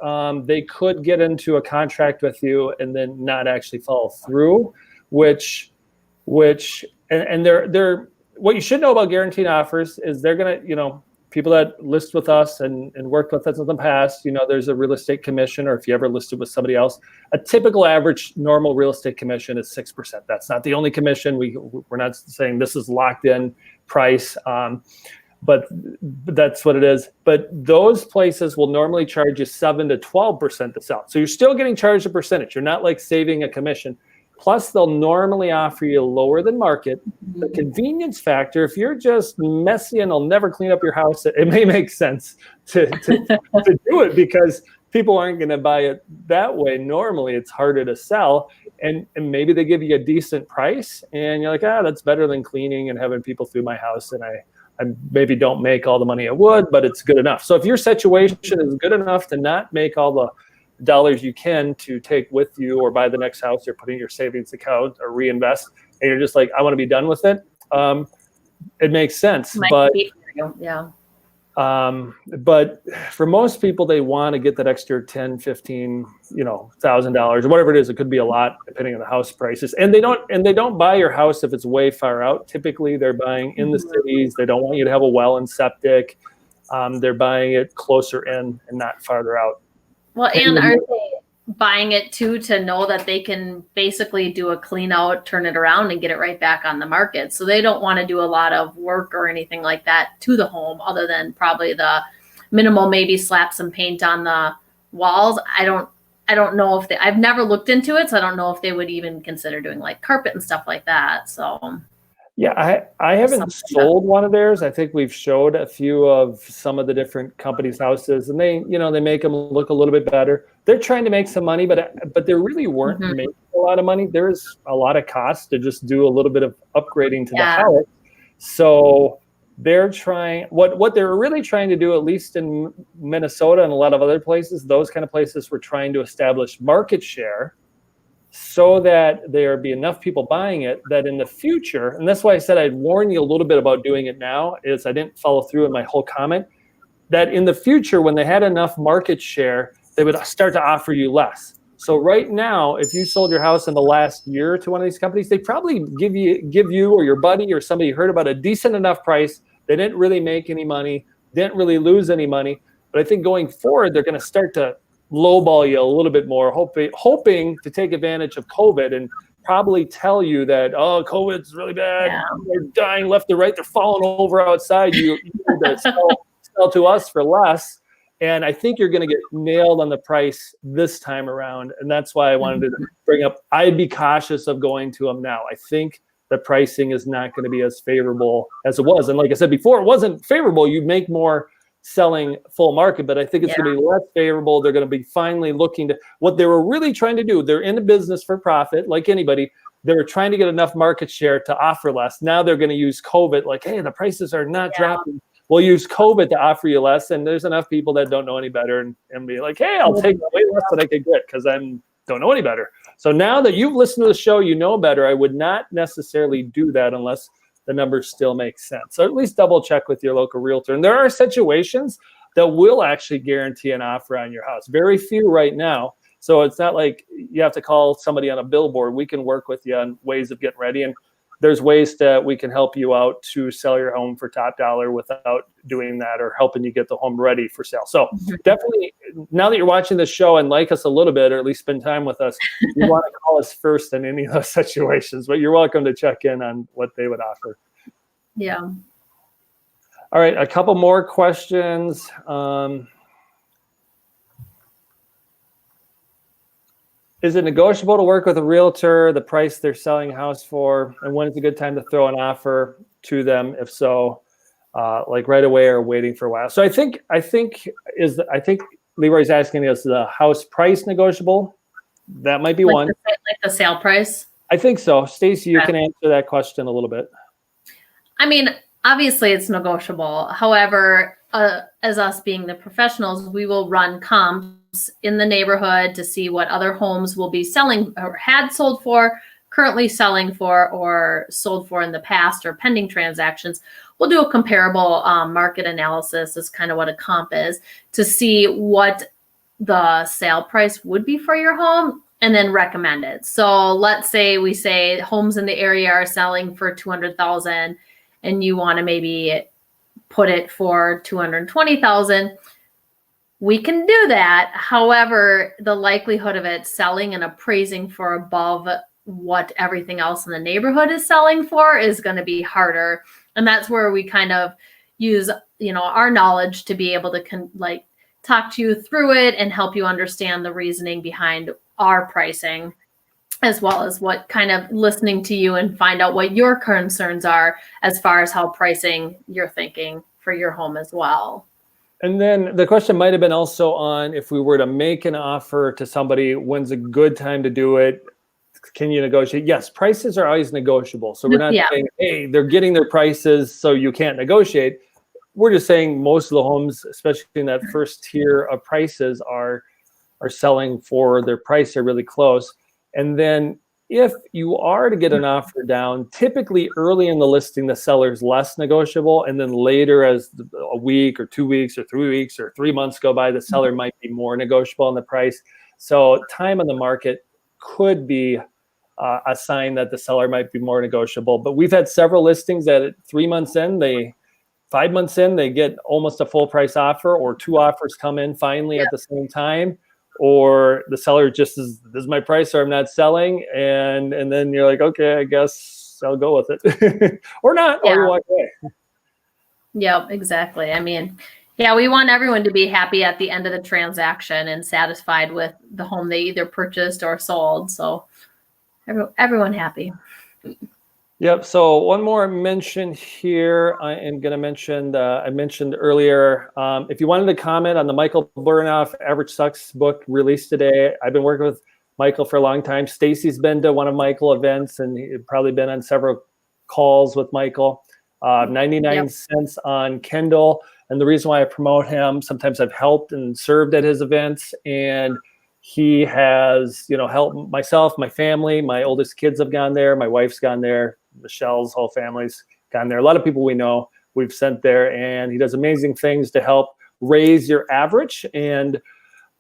they could get into a contract with you and then not actually follow through, which they're what you should know about guaranteed offers is they're gonna, people that list with us and worked with us in the past, there's a real estate commission, or if you ever listed with somebody else, a typical average normal real estate commission is 6%. That's not the only commission. We're not saying this is locked in price, but that's what it is. But those places will normally charge you 7 to 12% to sell. So you're still getting charged a percentage. You're not like saving a commission. Plus, they'll normally offer you lower than market. The convenience factor, if you're just messy and will never clean up your house, it may make sense to do it because people aren't going to buy it that way. Normally, it's harder to sell. And maybe they give you a decent price, and you're like, that's better than cleaning and having people through my house. And I maybe don't make all the money I would, but it's good enough. So if your situation is good enough to not make all the dollars you can to take with you or buy the next house or put in your savings account or reinvest, and you're just like, I want to be done with it, it makes sense. But for most people, they want to get that extra 10, 15, $1,000 or whatever it is. It could be a lot depending on the house prices. And they don't buy your house if it's way far out. Typically they're buying in the cities. They don't want you to have a well and septic. They're buying it closer in and not farther out. Well, and buying it too, to know that they can basically do a clean out, turn it around, and get it right back on the market. So they don't want to do a lot of work or anything like that to the home, other than probably the minimal, maybe slap some paint on the walls. I don't know if I've never looked into it, so I don't know if they would even consider doing like carpet and stuff like that. So yeah, I haven't sold one of theirs. I think we've showed a few of some of the different companies' houses, and they make them look a little bit better. They're trying to make some money, but they really weren't making a lot of money. There's a lot of cost to just do a little bit of upgrading to the house. So they're trying, what they're really trying to do, at least in Minnesota and a lot of other places, those kind of places were trying to establish market share, so that there be enough people buying it that in the future, and that's why I said I'd warn you a little bit about doing it now, is I didn't follow through in my whole comment, that in the future, when they had enough market share, they would start to offer you less. So right now, if you sold your house in the last year to one of these companies, they probably give you or your buddy or somebody you heard about a decent enough price. They didn't really make any money, didn't really lose any money. But I think going forward, they're going to start to lowball you a little bit more, hoping to take advantage of COVID and probably tell you that, oh, COVID's really bad. Yeah. They're dying left and right. They're falling over outside. You need to sell to us for less. And I think you're going to get nailed on the price this time around. And that's why I wanted to bring up, I'd be cautious of going to them now. I think the pricing is not going to be as favorable as it was. And like I said before, it wasn't favorable. You'd make more selling full market, but I think it's going to be less favorable. They're going to be finally looking to what they were really trying to do. They're in the business for profit, like anybody. They were trying to get enough market share to offer less. Now they're going to use COVID, like, hey, the prices are not dropping. We'll use COVID to offer you less. And there's enough people that don't know any better and be like, hey, I'll take way less than I could get because I don't know any better. So now that you've listened to the show, you know better. I would not necessarily do that unless the numbers still make sense. So at least double check with your local realtor. And there are situations that will actually guarantee an offer on your house. Very few right now. So it's not like you have to call somebody on a billboard. We can work with you on ways of getting ready. And there's ways that we can help you out to sell your home for top dollar without doing that or helping you get the home ready for sale. So definitely, now that you're watching this show and like us a little bit, or at least spend time with us, you want to call us first in any of those situations, but you're welcome to check in on what they would offer. Yeah. All right, a couple more questions. Is it negotiable to work with a realtor, the price they're selling a house for, and when is a good time to throw an offer to them? If so, like right away or waiting for a while? So I think Leroy's asking, is the house price negotiable? That might be one. Like the sale price? I think so. Stacy, you can answer that question a little bit. I mean, obviously it's negotiable. However, as us being the professionals, we will run comps in the neighborhood to see what other homes will be selling or had sold for, currently selling for, or sold for in the past, or pending transactions. We'll do a comparable market analysis, is kind of what a comp is, to see what the sale price would be for your home and then recommend it. So let's say we say homes in the area are selling for $200,000 and you want to maybe put it for $220,000. We can do that. However, the likelihood of it selling and appraising for above what everything else in the neighborhood is selling for is going to be harder. And that's where we kind of use, our knowledge to be able to talk to you through it and help you understand the reasoning behind our pricing, as well as what kind of listening to you and find out what your concerns are as far as how pricing you're thinking for your home as well. And then the question might have been also on, if we were to make an offer to somebody, when's a good time to do it? Can you negotiate? Yes, prices are always negotiable. So we're not saying, hey, they're getting their prices, so you can't negotiate. We're just saying most of the homes, especially in that first tier of prices, are selling for their price. They're really close. And then if you are to get an offer down, typically early in the listing, the seller's less negotiable. And then later, as a week or 2 weeks or 3 weeks or 3 months go by, the seller might be more negotiable on the price. So time on the market could be a sign that the seller might be more negotiable. But we've had several listings that at 3 months in, 5 months in, they get almost a full price offer, or two offers come in finally at the same time. or the seller just is, this is my price or I'm not selling. And then you're like, okay, I guess I'll go with it or not, or you walk away. Yeah, exactly. I mean, yeah, we want everyone to be happy at the end of the transaction and satisfied with the home they either purchased or sold. So everyone happy. Yep. So one more mention here. I am going to mention, I mentioned earlier, if you wanted to comment on the Michael Bernoff Average Sucks book released today, I've been working with Michael for a long time. Stacy's been to one of Michael events and he's probably been on several calls with Michael. 99 cents on Kindle. And the reason why I promote him, sometimes I've helped and served at his events, and he has, helped myself, my family, my oldest kids have gone there. My wife's gone there. Michelle's whole family's gone there. A lot of people we know we've sent there, and he does amazing things to help raise your average. And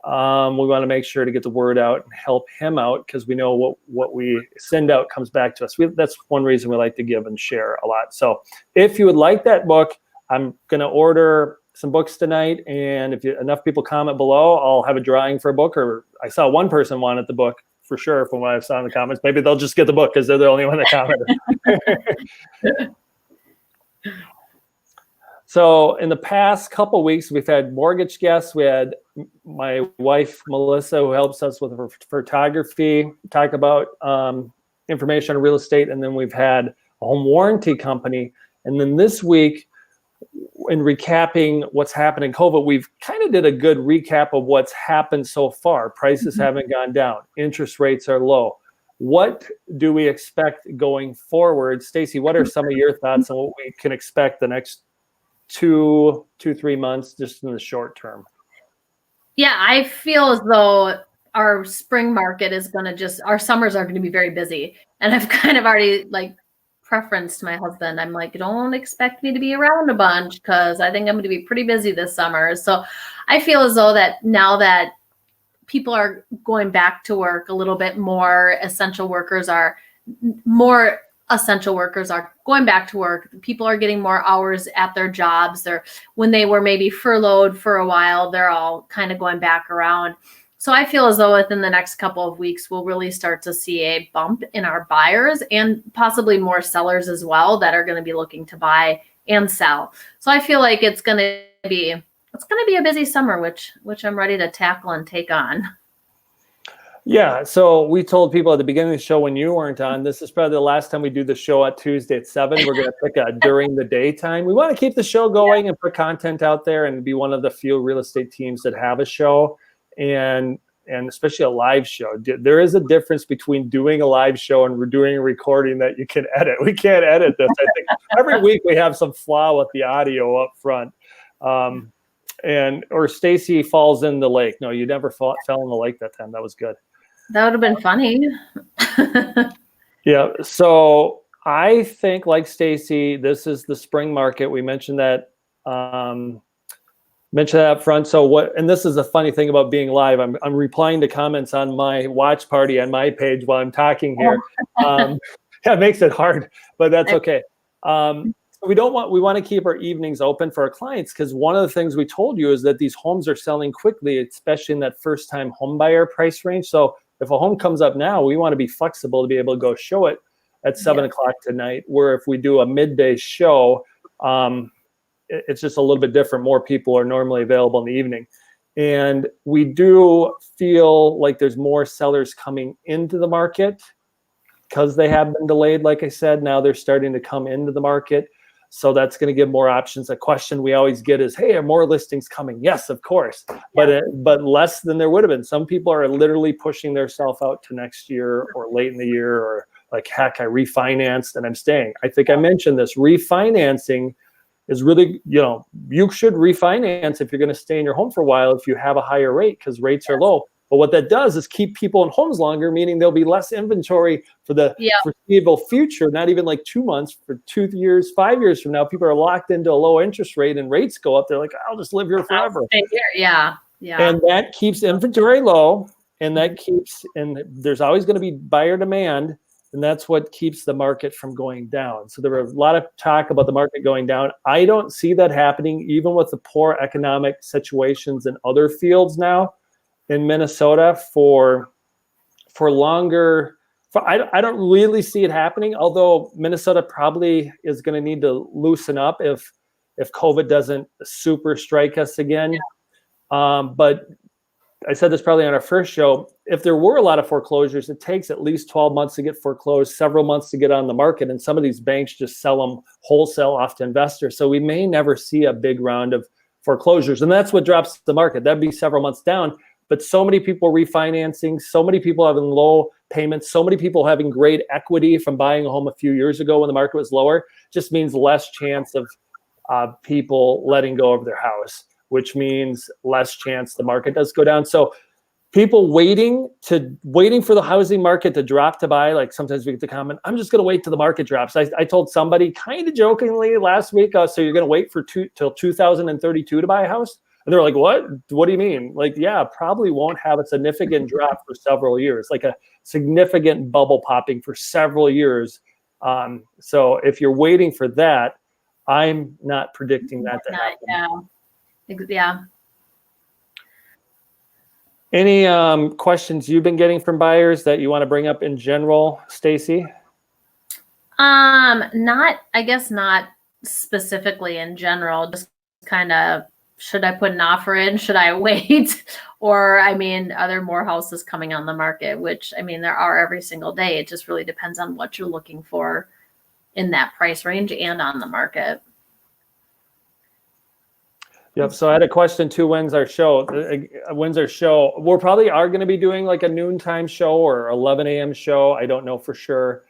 we want to make sure to get the word out and help him out, because we know what we send out comes back to us. That's one reason we like to give and share a lot. So if you would like that book, I'm going to order some books tonight. And if enough people comment below, I'll have a drawing for a book. Or I saw one person wanted the book for sure from what I saw in the comments. Maybe they'll just get the book because they're the only one that commented. So in the past couple of weeks, we've had mortgage guests. We had my wife, Melissa, who helps us with photography, talk about information on real estate. And then we've had a home warranty company. And then this week, in recapping what's happened in COVID, we've kind of did a good recap of what's happened so far. Prices haven't gone down. Interest rates are low. What do we expect going forward? Stacy, what are some of your thoughts on what we can expect the next 2-3 months, just in the short term? Yeah, I feel as though our spring market is going to our summers are going to be very busy. And I've kind of already preferenced my husband. I'm like, don't expect me to be around a bunch because I think I'm going to be pretty busy this summer. So I feel as though that now that people are going back to work a little bit more, more essential workers are going back to work. People are getting more hours at their jobs. When they were maybe furloughed for a while, they're all kind of going back around. So I feel as though within the next couple of weeks, we'll really start to see a bump in our buyers and possibly more sellers as well that are going to be looking to buy and sell. So I feel like it's going to be a busy summer, which I'm ready to tackle and take on. Yeah, so we told people at the beginning of the show when you weren't on, this is probably the last time we do the show at Tuesday at 7. We're going to pick a during the day time. We want to keep the show going and put content out there and be one of the few real estate teams that have a show. And especially a live show. There is a difference between doing a live show and doing a recording that you can edit. We can't edit this. I think every week we have some flaw with the audio up front. Or Stacy falls in the lake. No, you never fell in the lake that time. That was good. That would have been funny. Yeah. So I think, like Stacy, this is the spring market. We mentioned that. Up front. So and this is a funny thing about being live. I'm replying to comments on my watch party on my page while I'm talking here. It makes it hard, but that's okay. We want to keep our evenings open for our clients, because one of the things we told you is that these homes are selling quickly, especially in that first time home buyer price range. So if a home comes up now, we want to be flexible to be able to go show it at 7 o'clock tonight, where if we do a midday show, it's just a little bit different. More people are normally available in the evening. And we do feel like there's more sellers coming into the market because they have been delayed. Like I said, now they're starting to come into the market. So that's going to give more options. A question we always get is, hey, are more listings coming? Yes, of course. But less than there would have been. Some people are literally pushing themselves out to next year or late in the year, or like, heck, I refinanced and I'm staying. I think I mentioned this. Refinancing is really, you should refinance if you're going to stay in your home for a while if you have a higher rate, because rates are low. But what that does is keep people in homes longer, meaning there'll be less inventory for the foreseeable future, not even like 2 months, for 2 years, 5 years from now. People are locked into a low interest rate and rates go up. They're like, I'll just live here forever. Yeah. And that keeps inventory low, and and there's always going to be buyer demand. And that's what keeps the market from going down. So there were a lot of talk about the market going down. I don't see that happening, even with the poor economic situations in other fields now. in Minnesota for longer. I don't really see it happening, although Minnesota probably is going to need to loosen up if COVID doesn't super strike us again. But I said this probably on our first show, if there were a lot of foreclosures, it takes at least 12 months to get foreclosed, several months to get on the market. And some of these banks just sell them wholesale off to investors. So we may never see a big round of foreclosures. And that's what drops the market. That'd be several months down. But so many people refinancing, so many people having low payments, so many people having great equity from buying a home a few years ago when the market was lower, just means less chance of people letting go of their house, which means less chance the market does go down. So people waiting for the housing market to drop to buy, like sometimes we get the comment, I'm just going to wait till the market drops. I told somebody kind of jokingly last week, so you're going to wait till 2032 to buy a house? And they're like, what? What do you mean? Like, yeah, probably won't have a significant drop for several years, like a significant bubble popping for several years. So if you're waiting for that, I'm not predicting that to happen. Yeah. Any questions you've been getting from buyers that you want to bring up in general, Stacy? I guess not specifically in general, just kind of, should I put an offer in? Should I wait? Or, are there more houses coming on the market? Which, there are every single day. It just really depends on what you're looking for in that price range and on the market. Yep. So I had a question too. When's our show? We're probably are going to be doing like a noontime show or 11 a.m. show. I don't know for sure.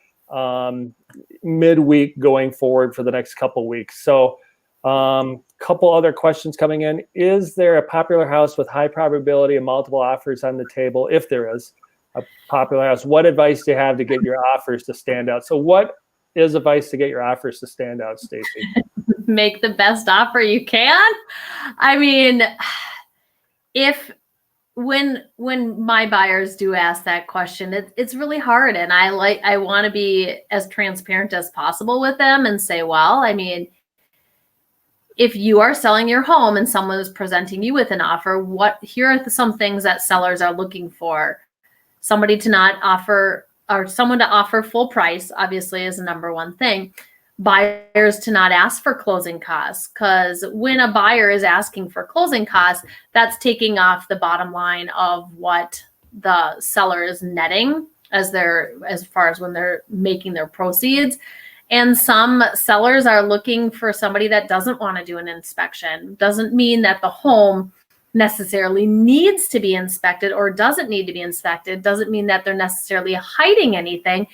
Midweek going forward for the next couple weeks. So couple other questions coming in. Is there a popular house with high probability of multiple offers on the table? If there is a popular house, what advice do you have to get your offers to stand out? So what is advice to get your offers to stand out, Stacy? Make the best offer you can. When my buyers do ask that question, it's really hard. And I want to be as transparent as possible with them and say, well, if you are selling your home and someone is presenting you with an offer, here are some things that sellers are looking for. Somebody to not offer, or someone to offer full price, obviously, is the number one thing. Buyers to not ask for closing costs, because when a buyer is asking for closing costs, that's taking off the bottom line of what the seller is netting as far as when they're making their proceeds. And some sellers are looking for somebody that doesn't want to do an inspection. Doesn't mean that the home necessarily needs to be inspected or doesn't need to be inspected. Doesn't mean that they're necessarily hiding anything.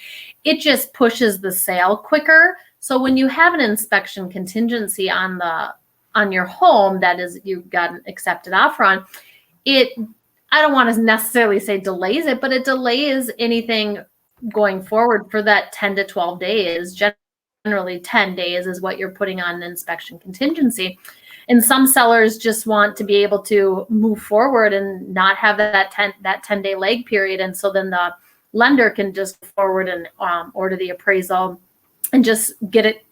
It just pushes the sale quicker. So when you have an inspection contingency on your home, that is, you've got an accepted offer on, I don't want to necessarily say delays it, but it delays anything going forward for that 10 to 12 days. Generally 10 days is what you're putting on an inspection contingency. And some sellers just want to be able to move forward and not have that 10-day lag period. And so then the lender can just forward and order the appraisal and just get it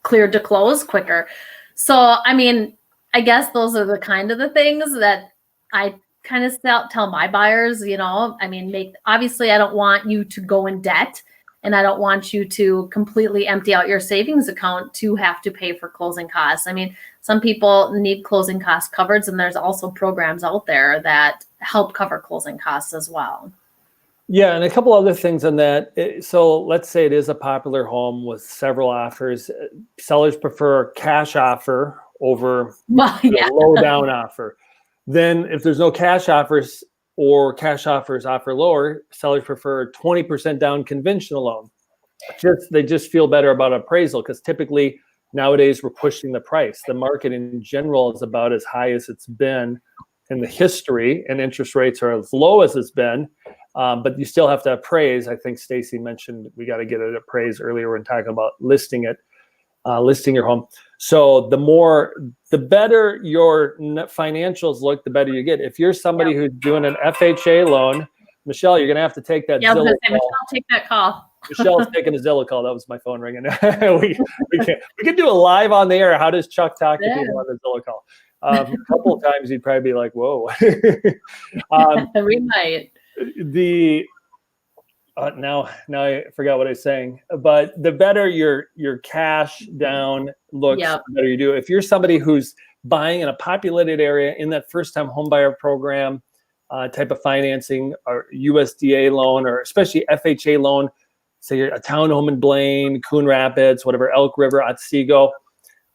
cleared to close quicker. So, I guess those are the kind of the things that I kind of tell my buyers, obviously I don't want you to go in debt, and I don't want you to completely empty out your savings account to have to pay for closing costs. Some people need closing cost coverage, and there's also programs out there that help cover closing costs as well. Yeah, and a couple other things on that. So let's say it is a popular home with several offers. Sellers prefer a cash offer over a low down offer. Then if there's no cash offers or cash offers offer lower, sellers prefer 20% down conventional loan. They just feel better about appraisal, because typically nowadays we're pushing the price. The market in general is about as high as it's been in the history, and interest rates are as low as it's been. But you still have to appraise. I think Stacy mentioned we got to get it appraised earlier when talking about listing your home. So the better your financials look, the better you get. If you're somebody who's doing an FHA loan, Michelle, you're going to have to take that Zillow call. Michelle, take that call. Michelle's taking a Zillow call. That was my phone ringing. we can do a live on the air. How does Chuck talk to people on the Zillow call? A couple of times you'd probably be like, whoa. We might. Now I forgot what I was saying, but the better your cash down looks, the better you do. If you're somebody who's buying in a populated area in that first-time homebuyer program type of financing, or USDA loan, or especially FHA loan, say you're a townhome in Blaine, Coon Rapids, whatever, Elk River, Otsego,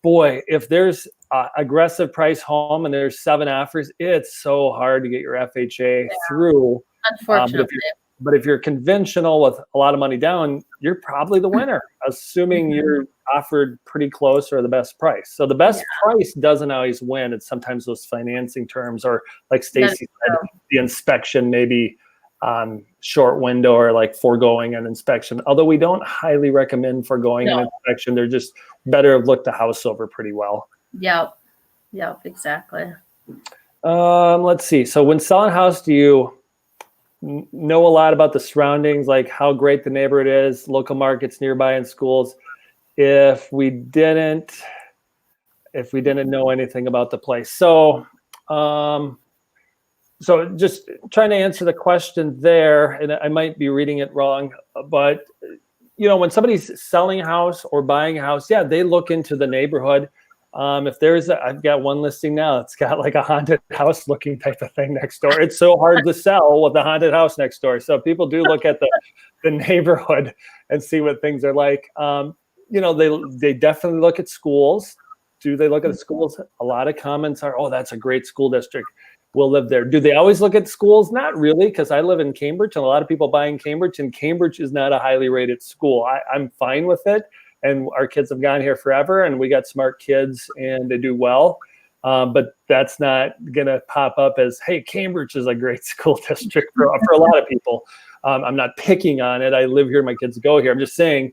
boy, if there's aggressive price home and there's 7 offers, it's so hard to get your FHA through. Unfortunately. But if you're conventional with a lot of money down, you're probably the winner, assuming you're offered pretty close or the best price. So the best price doesn't always win. It's sometimes those financing terms, or like Stacy said, the inspection maybe short window, or like foregoing an inspection. Although we don't highly recommend foregoing an inspection. They're just better have looked the house over pretty well. Yep, exactly. Let's see. So when selling a house, do you know a lot about the surroundings, like how great the neighborhood is, local markets nearby, and schools? If we didn't know anything about the place, so just trying to answer the question there, and I might be reading it wrong, but when somebody's selling a house or buying a house, they look into the neighborhood. If I've got one listing now, it's got like a haunted house looking type of thing next door. It's so hard to sell with the haunted house next door. So people do look at the neighborhood and see what things are like. They definitely look at schools. Do they look at the schools? A lot of comments are, oh, that's a great school district. We'll live there. Do they always look at schools? Not really, because I live in Cambridge, and a lot of people buy in Cambridge, and Cambridge is not a highly rated school. I'm fine with it. And our kids have gone here forever, and we got smart kids, and they do well. But that's not going to pop up as, hey, Cambridge is a great school district for a lot of people. I'm not picking on it. I live here. My kids go here. I'm just saying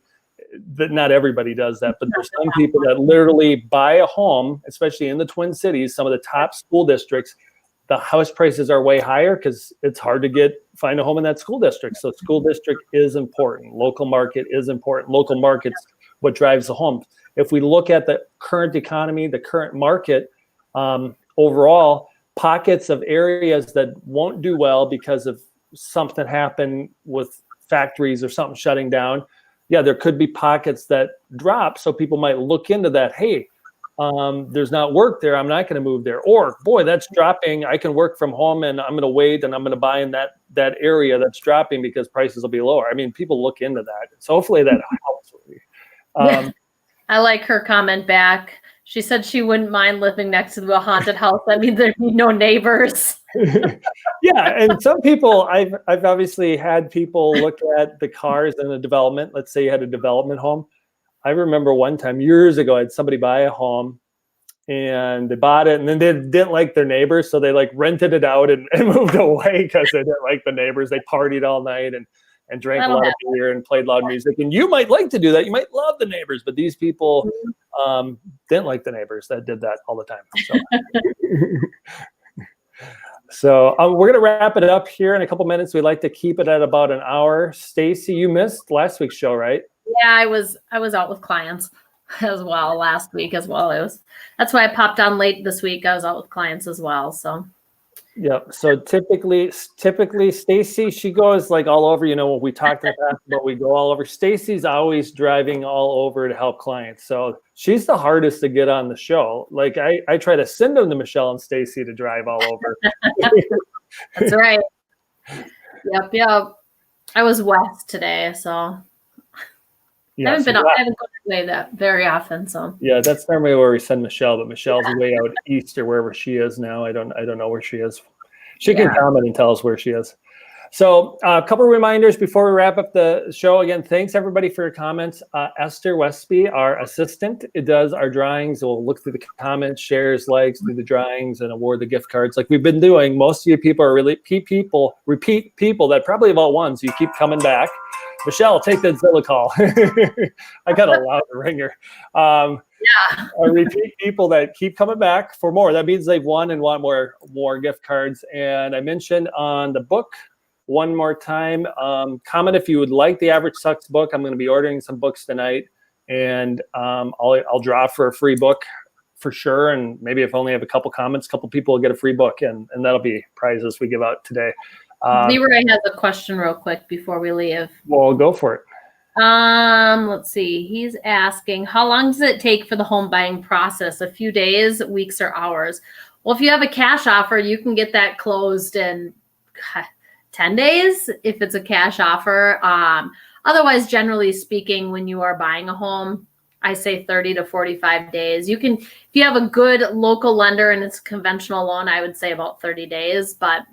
that not everybody does that. But there's some people that literally buy a home, especially in the Twin Cities, some of the top school districts. The house prices are way higher because it's hard to find a home in that school district. So school district is important. Local market is important. Local market's what drives the home. If we look at the current economy, the current market, overall, pockets of areas that won't do well because of something happened with factories or something shutting down, there could be pockets that drop. So people might look into that. Hey, there's not work there. I'm not going to move there. Or, boy, that's dropping. I can work from home, and I'm going to wait, and I'm going to buy in that area that's dropping because prices will be lower. I mean, people look into that. So hopefully that helps. I like her comment back. She said she wouldn't mind living next to a haunted house. That means there'd be no neighbors. And some people, I've obviously had people look at the cars in a development. Let's say you had a development home. I remember one time years ago, I had somebody buy a home, and they bought it, and then they didn't like their neighbors, so they like rented it out and moved away because they didn't like the neighbors. They partied all night and drank a lot of beer and played loud music. And you might like to do that. You might love the neighbors, but these people didn't like the neighbors that did that all the time. So we're going to wrap it up here in a couple minutes. We'd like to keep it at about an hour. Stacy, you missed last week's show, right? Yeah, I was out with clients as well last week as well. That's why I popped on late this week. I was out with clients as well. So yeah. So typically Stacy, she goes like all over, when we talked in the past about we go all over. Stacy's always driving all over to help clients. So she's the hardest to get on the show. Like I try to send them to Michelle and Stacy to drive all over. That's right. Yep. I was west today, so I haven't gone away that very often. So that's normally where we send Michelle, but Michelle's way out east or wherever she is now. I don't know where she is. She can comment and tell us where she is. So a couple of reminders before we wrap up the show. Again, thanks everybody for your comments. Esther Westby, our assistant, does our drawings. We'll look through the comments, shares, likes, do the drawings, and award the gift cards like we've been doing. Most of you people are repeat people that probably have all won, so you keep coming back. Michelle, take that Zilla call. I got a loud ringer. Repeat people that keep coming back for more. That means they've won and want more gift cards. And I mentioned on the book one more time, comment if you would like the Average Sucks book. I'm going to be ordering some books tonight, and I'll draw for a free book for sure. And maybe if only have a couple comments, a couple people will get a free book, and that'll be prizes we give out today. Leroy has a question real quick before we leave. Well, go for it. Let's see. He's asking, how long does it take for the home buying process? A few days, weeks, or hours? Well, if you have a cash offer, you can get that closed in 10 days if it's a cash offer. Otherwise, generally speaking, when you are buying a home, I say 30 to 45 days. You can, if you have a good local lender and it's a conventional loan, I would say about 30 days. But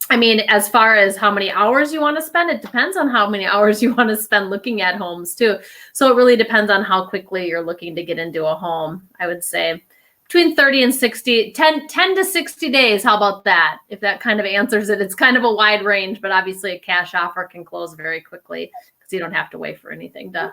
I mean, as far as how many hours you want to spend, it depends on how many hours you want to spend looking at homes too. So it really depends on how quickly you're looking to get into a home. I would say between 30 and 60, 10 to 60 days. How about that? If that kind of answers it, it's kind of a wide range, but obviously a cash offer can close very quickly because you don't have to wait for anything to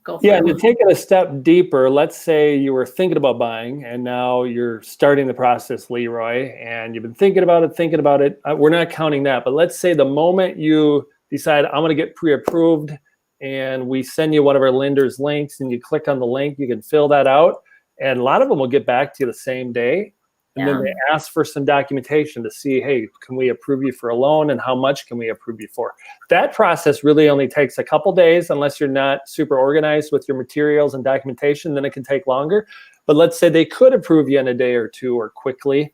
go through. Yeah, and to take it a step deeper, let's say you were thinking about buying and now you're starting the process, Leroy, and you've been thinking about it. We're not counting that, but let's say the moment you decide I'm going to get pre-approved and we send you one of our lender's links and you click on the link, you can fill that out. And a lot of them will get back to you the same day. And then they ask for some documentation to see, hey, can we approve you for a loan and how much can we approve you for? That process really only takes a couple days unless you're not super organized with your materials and documentation, then it can take longer. But let's say they could approve you in a day or two or quickly.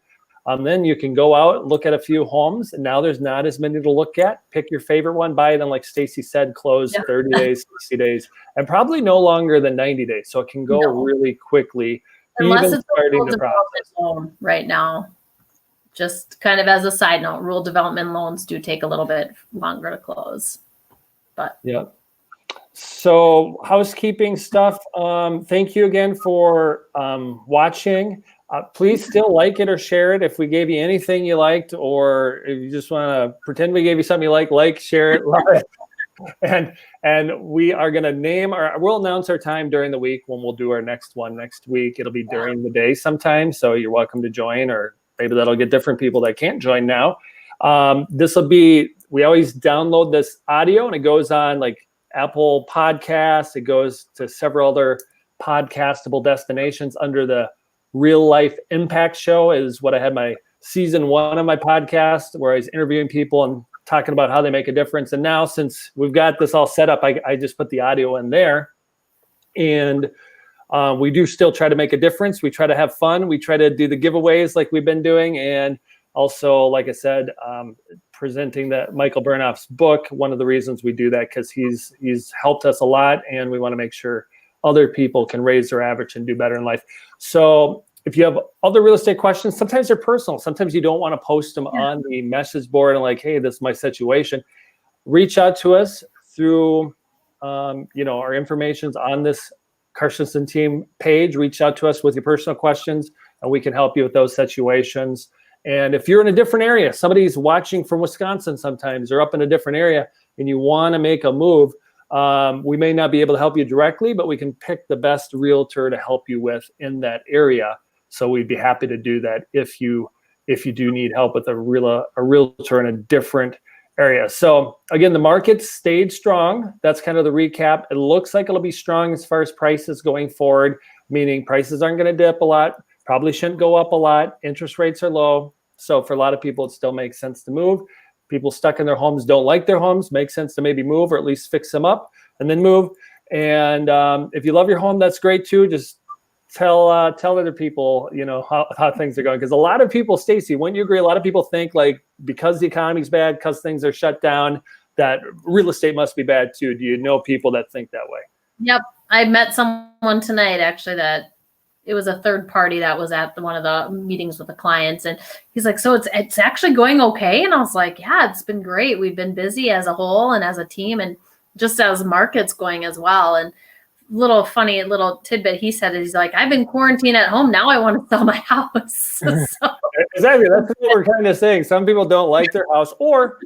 Then you can go out, look at a few homes, and now there's not as many to look at. Pick your favorite one, buy it, and like Stacy said, close 30 days, 60 days, and probably no longer than 90 days. So it can go really quickly. Unless even it's starting a the development process loan right now. Just kind of as a side note, rural development loans do take a little bit longer to close. But yeah. So housekeeping stuff. Thank you again for watching. Please still like it or share it if we gave you anything you liked, or if you just want to pretend we gave you something you like, share it, love it. And we are going to we'll announce our time during the week when we'll do our next one next week. It'll be during the day sometime, so you're welcome to join, or maybe that'll get different people that can't join now. We always download this audio and it goes on like Apple Podcasts. It goes to several other podcastable destinations under the Real Life Impact Show is what I had my season 1 of my podcast where I was interviewing people and talking about how they make a difference. And now since we've got this all set up, I just put the audio in there. And we do still try to make a difference. We try to have fun. We try to do the giveaways like we've been doing. And also, like I said, presenting Michael Bernoff's book. One of the reasons we do that, because he's helped us a lot. And we want to make sure other people can raise their average and do better in life. So if you have other real estate questions, sometimes they're personal. Sometimes you don't want to post them on the message board and like, hey, this is my situation. Reach out to us through, our information's on this Carstensen team page. Reach out to us with your personal questions and we can help you with those situations. And if you're in a different area, somebody's watching from Wisconsin sometimes or up in a different area and you want to make a move, we may not be able to help you directly, but we can pick the best realtor to help you with in that area. So we'd be happy to do that if you do need help with a realtor in a different area. So again, the market stayed strong. That's kind of the recap. It looks like it'll be strong as far as prices going forward, meaning prices aren't going to dip a lot, probably shouldn't go up a lot. Interest rates are low. So for a lot of people, it still makes sense to move. People stuck in their homes don't like their homes. Makes sense to maybe move or at least fix them up and then move. And if you love your home, that's great too. Just tell other people, how things are going. Because a lot of people, Stacy, wouldn't you agree? A lot of people think like because the economy's bad, because things are shut down, that real estate must be bad too. Do you know people that think that way? Yep. I met someone tonight actually that it was a third party that was at one of the meetings with the clients. And he's like, so it's actually going okay. And I was like, yeah, it's been great. We've been busy as a whole and as a team and just as market's going as well. And funny little tidbit he said is he's like, I've been quarantined at home. Now I want to sell my house. So, exactly. That's what we're kind of saying. Some people don't like their house or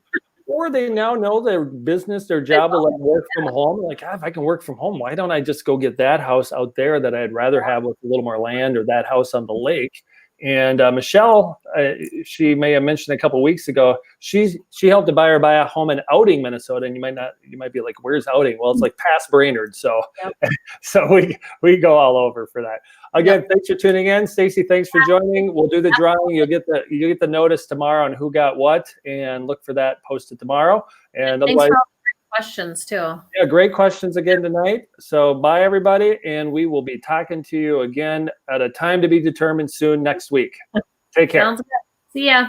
they now know their business, their job will let work from home. Like, if I can work from home, why don't I just go get that house out there that I'd rather have with a little more land or that house on the lake? And Michelle, she may have mentioned a couple weeks ago, she helped a buyer buy a home in Outing, Minnesota. And you might be like, where's Outing? Well, it's like past Brainerd. So, so we go all over for that. Again, thanks for tuning in. Stacy, thanks for joining. We'll do the drawing. You'll get the notice tomorrow on who got what, and look for that posted tomorrow. And thanks otherwise, for all the questions too. Yeah, great questions again tonight. So bye everybody, and we will be talking to you again at a time to be determined soon next week. Take care. Sounds good. See ya.